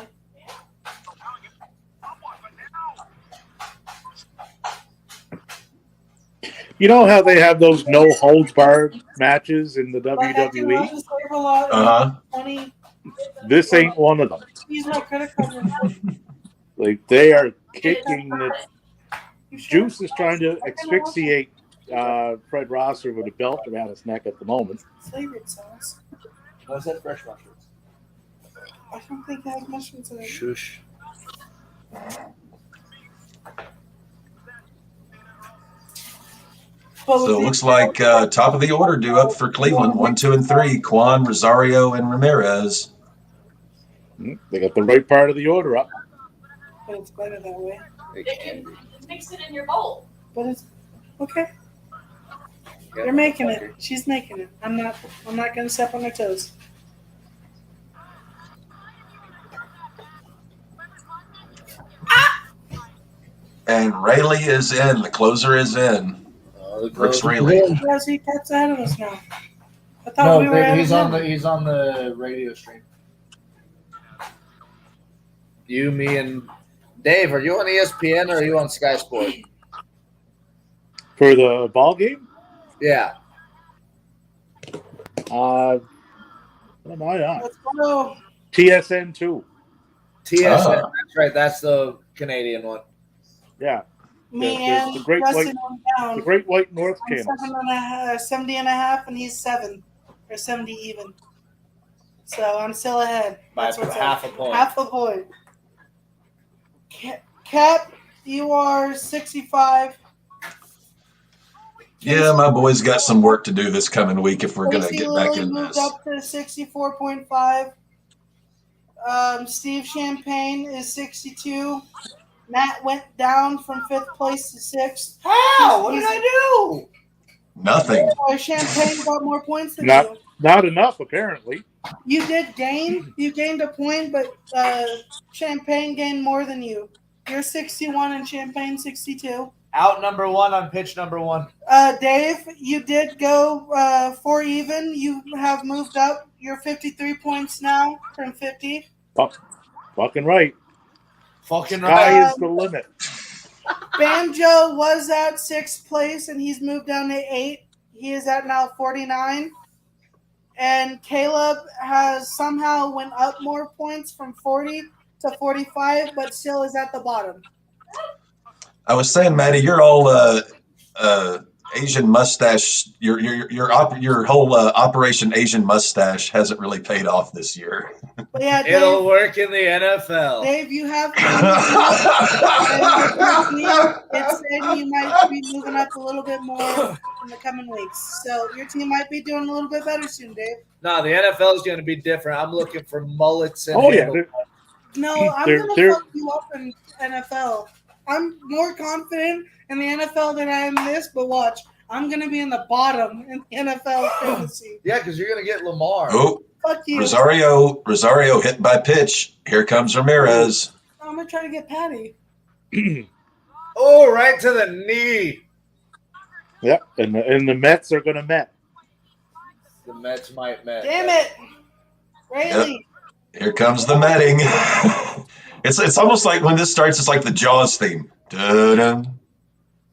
You know how they have those no holds barred matches in the WWE? This ain't one of them. Use my credit card. Like they are kicking the Juice is trying to asphyxiate Fred Rosser with a belt around his neck at the moment. Flavored sauce. Was that fresh mushrooms? I don't think it has mushrooms in it. Shush. So it looks like top of the order due up for Cleveland. 1, 2, and 3. Kwan, Rosario, and Ramirez. They got the right part of the order up. But it's better that way. You can mix it in your bowl. But it's okay. You're making it. She's making it. I'm not gonna step on her toes. And Rayleigh is in. The closer is in. Brooks Rayleigh. Yes, he cuts out of us now. I thought we were out of he's him. he's on the radio stream. You, me, and Dave. Are you on ESPN or are you on Sky Sport? For the ball game? Yeah. What am I on? Let's go. TSN 2. TSN. That's right. That's the Canadian one. Yeah. Me There's and the Great Justin White, down. the Great White North I'm Channels. 70 and a half, and he's 7 or 70 even. So I'm still ahead. By That's what's half up. a point. Half a point. Cap, you are 65. Yeah, my boy's got some work to do this coming week if we're going to Casey get back Lilly in moved this. up to 64.5. Steve Champagne is 62. Matt went down from 5th place to 6th. How? What did I do? Nothing. Champagne got more points than Not you. not enough, apparently. You did gain. You gained a point, but Champagne gained more than you. You're 61 and Champagne 62. Out number 1 on pitch number 1. Dave, you did go 4 even. You have moved up. You're 53 points now from 50. Fucking right. Fucking Sky right. is the limit. Banjo was at 6th place, and he's moved down to 8. He is at now 49. And Caleb has somehow went up more points from 40 to 45, but still is at the bottom. I was saying, Maddie, you're all Asian mustache. Your whole Operation Asian Mustache hasn't really paid off this year. But yeah, It'll Dave, work in the NFL. Dave, you have it said you might be moving up a little bit more in the coming weeks. So your team might be doing a little bit better soon, Dave. No, the NFL is going to be different. I'm looking for mullets and No, I'm They're- going to fuck you up in NFL. I'm more confident in the NFL than I am in this, but watch. I'm going to be in the bottom in the NFL fantasy. Yeah, because you're going to get Lamar. Oh, Fuck you. Rosario hit by pitch. Here comes Ramirez. I'm going to try to get Patty. Oh, right to the knee. Yep, and the Mets are going to Met. The Mets might Met. Damn it. Rayleigh. Here comes the Metting. It's almost like when this starts, it's like the Jaws theme. Dun-dun,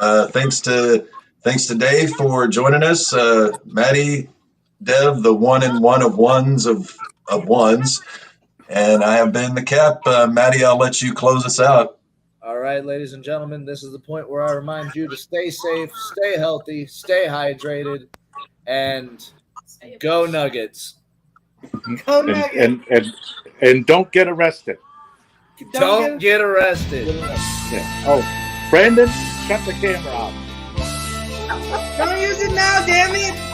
Thanks to Dave for joining us. Maddie, Dev, the one and one of ones of ones. And I have been the Cap. Maddie, I'll let you close us out. All right, ladies and gentlemen, this is the point where I remind you to stay safe, stay healthy, stay hydrated, and go Nuggets. Go Nuggets. And don't get arrested. Don't get arrested. Yeah. Oh, Brandon, shut the camera off. Don't use it now, damn it.